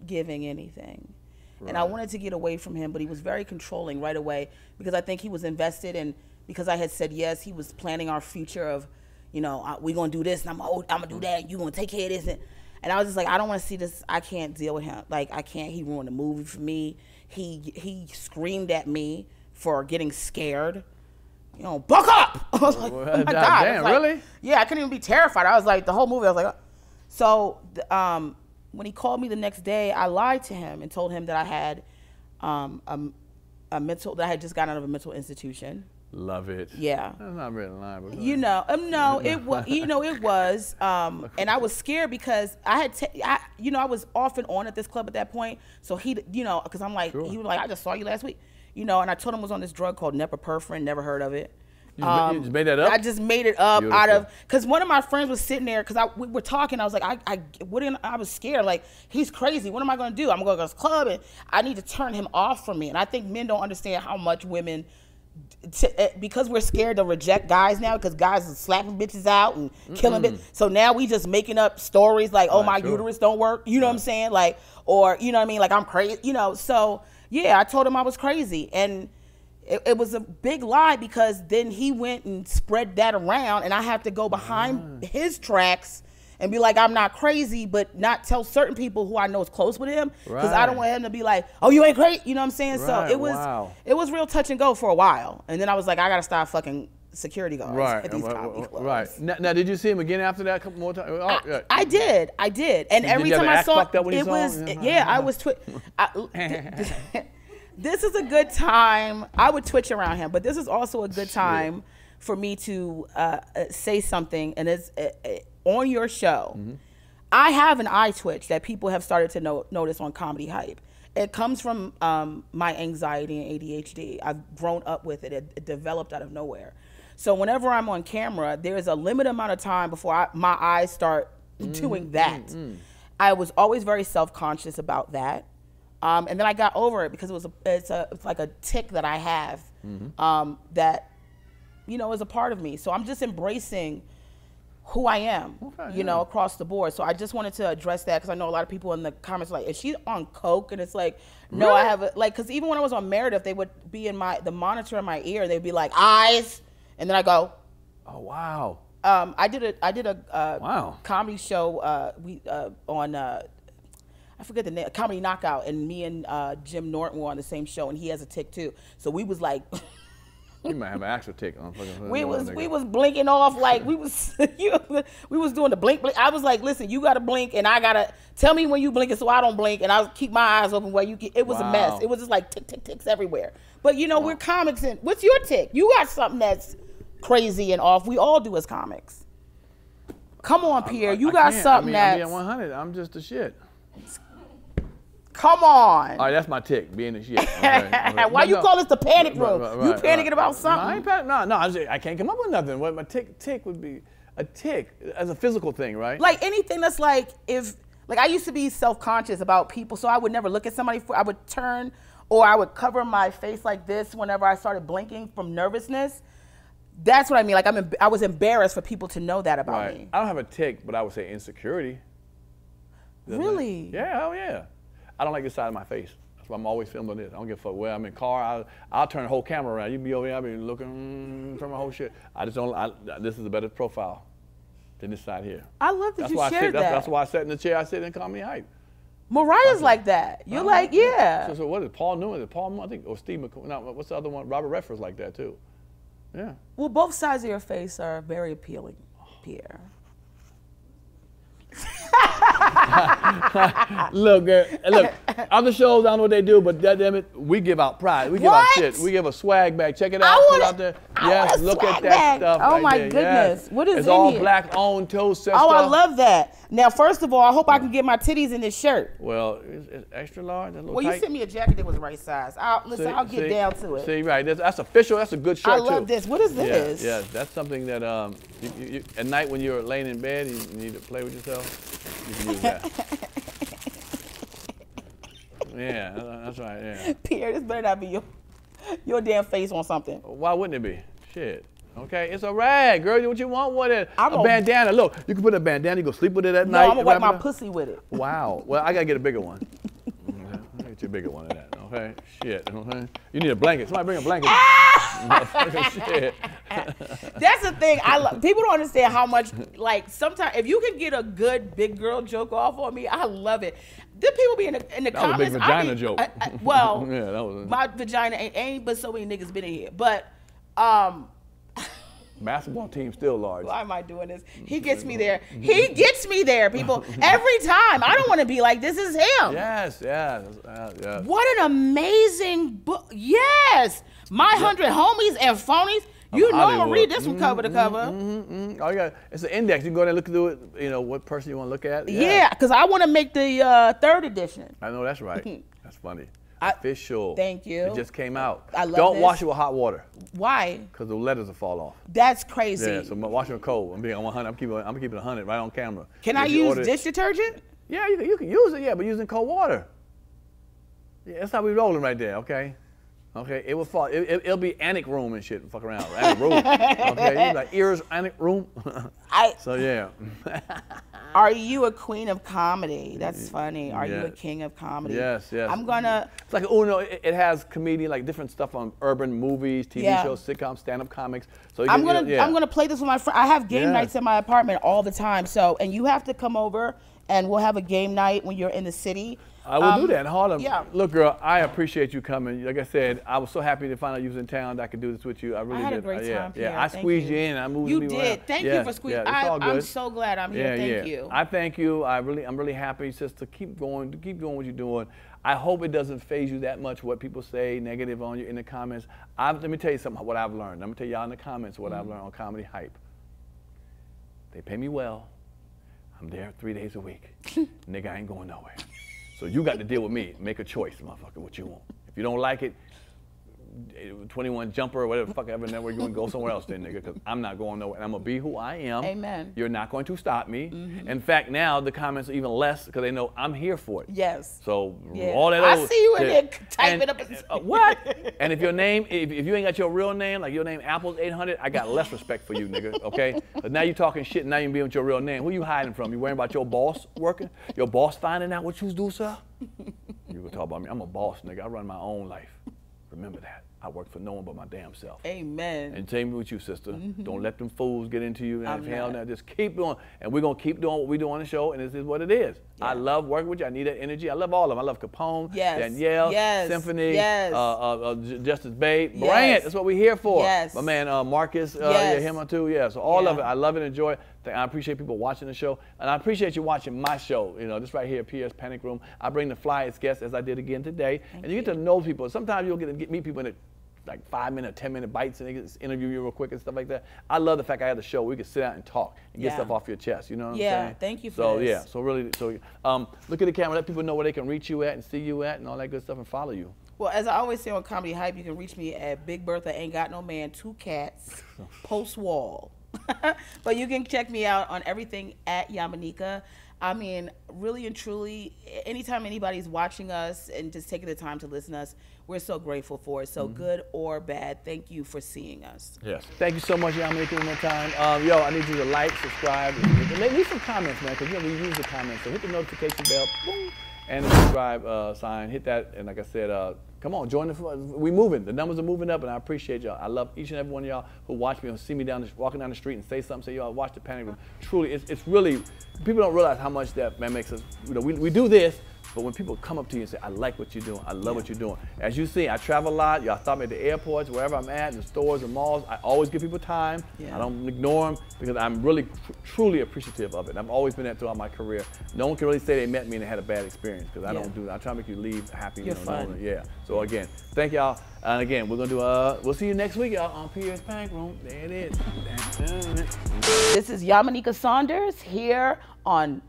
B: giving anything. Right. And I wanted to get away from him, but he was very controlling right away because I think he was invested in, because I had said yes, he was planning our future of, you know, we're going to do this and I'm going to do that and you're going to take care of this. And I was just like, I don't want to see this. I can't deal with him. Like, I can't. He ruined the movie for me. He screamed at me for getting scared. You know, buck up. I was like, oh my God.
A: Damn,
B: like,
A: really?
B: Yeah, I couldn't even be terrified. I was like, the whole movie, I was like, So when he called me the next day, I lied to him and told him that I had that I had just gotten out of a mental institution.
A: Love it.
B: Yeah.
A: That's not really lying, but
B: you know, no, it was, you know, it was, and I was scared because I was off and on at this club at that point. So he, you know, because I'm like, he was like, I just saw you last week, you know, and I told him it was on this drug called neperperfrine, never heard of it.
A: You just made that up?
B: I just made it up out of, because one of my friends was sitting there, because we were talking, I was like, I was scared, like, he's crazy, what am I going to do? I'm going to go to this club, and I need to turn him off from me. And I think men don't understand how much women, because we're scared to reject guys now, because guys are slapping bitches out and killing bitches. So now we just making up stories like, oh, my uterus don't work, you know what I'm saying? Like, or, you know what I mean? Like, I'm crazy, you know? So, yeah, I told him I was crazy. And it was a big lie, because then he went and spread that around, and I have to go behind his tracks and be like, I'm not crazy, but not tell certain people who I know is close with him, because I don't want him to be like, oh, you ain't crazy, you know what I'm saying? So it was real touch and go for a while, and then I was like, I gotta stop fucking security guards at these comedy clubs.
A: Right. Now, did you see him again after that a couple more times? Oh,
B: I did, and every time I saw it, it was, I was this is a good time. I would twitch around him, but this is also a good time for me to say something. And it's on your show. I have an eye twitch that people have started to notice on Comedy Hype. It comes from my anxiety and ADHD. I've grown up with it. It developed out of nowhere. So whenever I'm on camera, there's a limited amount of time before my eyes start doing that. I was always very self-conscious about that. And then I got over it, because it's like a tick that I have that, you know, is a part of me. So I'm just embracing who I am, you know, across the board. So I just wanted to address that, because I know a lot of people in the comments are like, is she on coke? And it's like, no, I have because even when I was on Meredith, they would be in the monitor in my ear. They'd be like, eyes. And then I go, oh, wow. I did a comedy show on I forget the name, Comedy Knockout, and me and Jim Norton were on the same show, and he has a tick too. So we was like,
A: you might have an actual tick on.
B: We was blinking off, like we was doing the blink. I was like, listen, you gotta blink, and I gotta tell me when you blinking so I don't blink, and I'll keep my eyes open while you. It was a mess. It was just like ticks everywhere. But you know, we're comics, and what's your tick? You got something that's crazy and off. We all do as comics. Come on, Pierre, you got something that's.
A: I'm 100. I'm just the shit.
B: Come on.
A: All right, that's my tick, being the shit. Okay.
B: Why you call this the panic room? You panicking about something?
A: No, I can't come up with nothing. What my tick would be, a tick as a physical thing, right?
B: Like anything that's like, I used to be self-conscious about people, so I would never look at somebody. I would turn, or I would cover my face like this whenever I started blinking from nervousness. That's what I mean. Like I was embarrassed for people to know that about me.
A: I don't have a tick, but I would say insecurity.
B: Really?
A: Yeah, hell yeah. I don't like this side of my face. That's why I'm always filming this. I don't give a fuck where I'm in car. I'll turn the whole camera around. You be over here, I'll be looking from my whole shit. I just don't. This is a better profile. Then this side here.
B: I love that you shared that.
A: That's why I sat in the chair I sit in Comedy Hype.
B: Mariah's like that. You're like, yeah.
A: So what is it? Paul Newman? Is it Paul, I think, or Steve McCoy? No, what's the other one? Robert Redford's like that too. Yeah.
B: Well, both sides of your face are very appealing, Pierre.
A: Look, other shows, I don't know what they do, but damn it, we give out pride. We give out shit. We give a swag bag. Check it out. Put it out there. Yes, look at that stuff.
B: Oh
A: right
B: my
A: there.
B: goodness.
A: Yes.
B: What is
A: it's
B: in
A: all
B: here?
A: black owned too, sister.
B: Oh, I love that. Now, first of all, I hope I can get my titties in this shirt.
A: Well, it's extra large.
B: Well, you sent me a jacket that was right size. Listen, I'll get down to it.
A: See, right. That's official. That's a good shirt,
B: I love this. What is this?
A: Yeah, that's something that you, at night when you're laying in bed, you need to play with yourself. You can use that. Yeah, that's right, yeah.
B: Pierre, this better not be your damn face on something.
A: Why wouldn't it be? Shit. Okay, it's a rag, girl. What you want with it? A bandana. Look, you can put a bandana. You go sleep with it at night.
B: No, I'm gonna wipe my pussy with it.
A: Wow. Well, I gotta get a bigger one. I'll get you a bigger one of that. Okay. Shit. Okay. You need a blanket. Somebody bring a blanket. Shit.
B: That's the thing. People don't understand how much. Like sometimes, if you can get a good big girl joke off on me, I love it. The people be in the comments.
A: That was a big vagina joke.
B: Well,
A: yeah, that was
B: my vagina ain't but so many niggas been in here. But
A: basketball team still large.
B: Why am I doing this? He gets me there. He gets me there, people. Every time. I don't want to be like, this is him.
A: Yes.
B: What an amazing book. Yes. My 100 Homies and Phonies. You know I'm going to read this from cover to cover.
A: Oh, yeah. It's an index. You can go there and look through it, you know, what person you want to look at.
B: Yeah, because I want to make the third edition.
A: I know that's right. That's funny. Official.
B: Thank you.
A: It just came out.
B: I love
A: Don't
B: this.
A: wash it with hot water.
B: Why?
A: Because the letters will fall off.
B: That's crazy.
A: Yeah, so wash it with cold. I'm keeping it 100 right on camera.
B: Can I use dish detergent?
A: Yeah, you can use it, yeah, but using cold water. Yeah, that's how we rolling right there, okay? Okay, it will fall. It'll be Anik room and shit. Fuck around. Anik room. Okay, you like ears, Anik room. So yeah.
B: Are you a queen of comedy? That's funny. Are you a king of comedy?
A: Yes.
B: I'm gonna.
A: It's like it has comedian, like different stuff on urban movies, TV shows, sitcoms, stand-up comics. So
B: I'm gonna play this with my friend. I have game nights in my apartment all the time. So and you have to come over and we'll have a game night when you're in the city.
A: I will do that in Harlem.
B: Yeah.
A: Look, girl, I appreciate you coming. Like I said, I was so happy to find out you was in town that I could do this with you. I really did.
B: I had a great time, Pierre.
A: Yeah, I squeezed you in. I moved
B: you.
A: You
B: did.
A: around.
B: Thank you for squeezing.
A: Yeah, it's all good.
B: I'm so glad I'm here. Thank you.
A: I thank you. I'm really happy, sister. Keep going what you're doing. I hope it doesn't faze you that much what people say negative on you in the comments. Let me tell you something what I've learned. I'm gonna tell y'all in the comments what I've learned on Comedy Hype. They pay me well. I'm there 3 days a week. Nigga, I ain't going nowhere. So you got to deal with me. Make a choice, motherfucker, what you want. If you don't like it, 21 Jumper or whatever the fuck ever network, you can go somewhere else then, nigga, because I'm not going nowhere. And I'm going to be who I am.
B: Amen.
A: You're not going to stop me. In fact, now the comments are even less because they know I'm here for it.
B: Yes.
A: So all that
B: I see you in there typing up.
A: What? And if your name, if you ain't got your real name, like your name Apple's 800, I got less respect for you, nigga, okay? But now you talking shit and now you be with your real name. Who you hiding from? You worrying about your boss working? Your boss finding out what you do, sir? You gonna talk about me. I'm a boss, nigga. I run my own life. Remember that. I work for no one but my damn self.
B: Amen.
A: And same with you, sister. Don't let them fools get into you. And hell no, just keep doing. And we're going to keep doing what we do on the show, and this is what it is. Yeah. I love working with you. I need that energy. I love all of them. I love Capone, Danielle, Symphony, Justice Bay. Bring it. That's what we're here for. My man Marcus, him too. Yeah, so all of it. I love it, enjoy it. I appreciate people watching the show, and I appreciate you watching my show. You know, this right here, Pierre's Panic Room. I bring the flyest guests, as I did again today, and you get to know people. Sometimes you'll get to meet people in it. Like 5-minute, 10-minute bites, and they just interview you real quick and stuff like that. I love the fact I had the show where we could sit out and talk and get stuff off your chest. You know what I'm saying?
B: Yeah, thank you for this.
A: So really, look at the camera, let people know where they can reach you at and see you at and all that good stuff and follow you.
B: Well, as I always say on Comedy Hype, you can reach me at Big Bertha Ain't Got No Man, 2 Cats, Post Wall. But you can check me out on everything at Yamaneika. I mean, really and truly, anytime anybody's watching us and just taking the time to listen to us, we're so grateful for it. So good or bad, thank you for seeing us.
A: Yes. Thank you so much, Yamaneika, one more time. Yo, I need you to like, subscribe, leave some comments, man, because we use the comments. So hit the notification bell, boom, and the subscribe sign. Hit that, and like I said, come on, join the. We moving. The numbers are moving up, and I appreciate y'all. I love each and every one of y'all who watch me or see me walking down the street and say something. Say, y'all watch the Panic Room. Truly, it's really. People don't realize how much that makes us. We do this. But when people come up to you and say, I like what you're doing, I love what you're doing. As you see, I travel a lot. Y'all stop me at the airports, wherever I'm at, in the stores or malls. I always give people time. I don't ignore them because I'm really, truly appreciative of it. I've always been that throughout my career. No one can really say they met me and they had a bad experience because I don't do that. I try to make you leave happy.
B: You're fun.
A: Yeah. So again, thank y'all. And again, we're going to do, we'll see you next week, y'all, on Pierre's Panic Room. There it is.
B: This is Yamaneika Saunders here on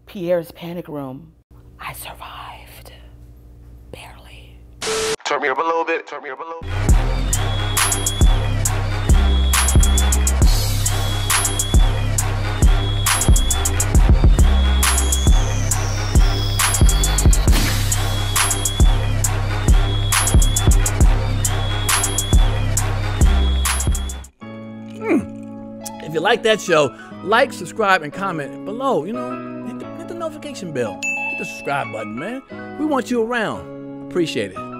B: Pierre's Panic Room. I survived. Barely.
C: Turn me up a little bit. Turn me up a little bit.
A: If you like that show, like, subscribe, and comment below. You know, hit the notification bell. Hit the subscribe button, man. We want you around. Appreciate it.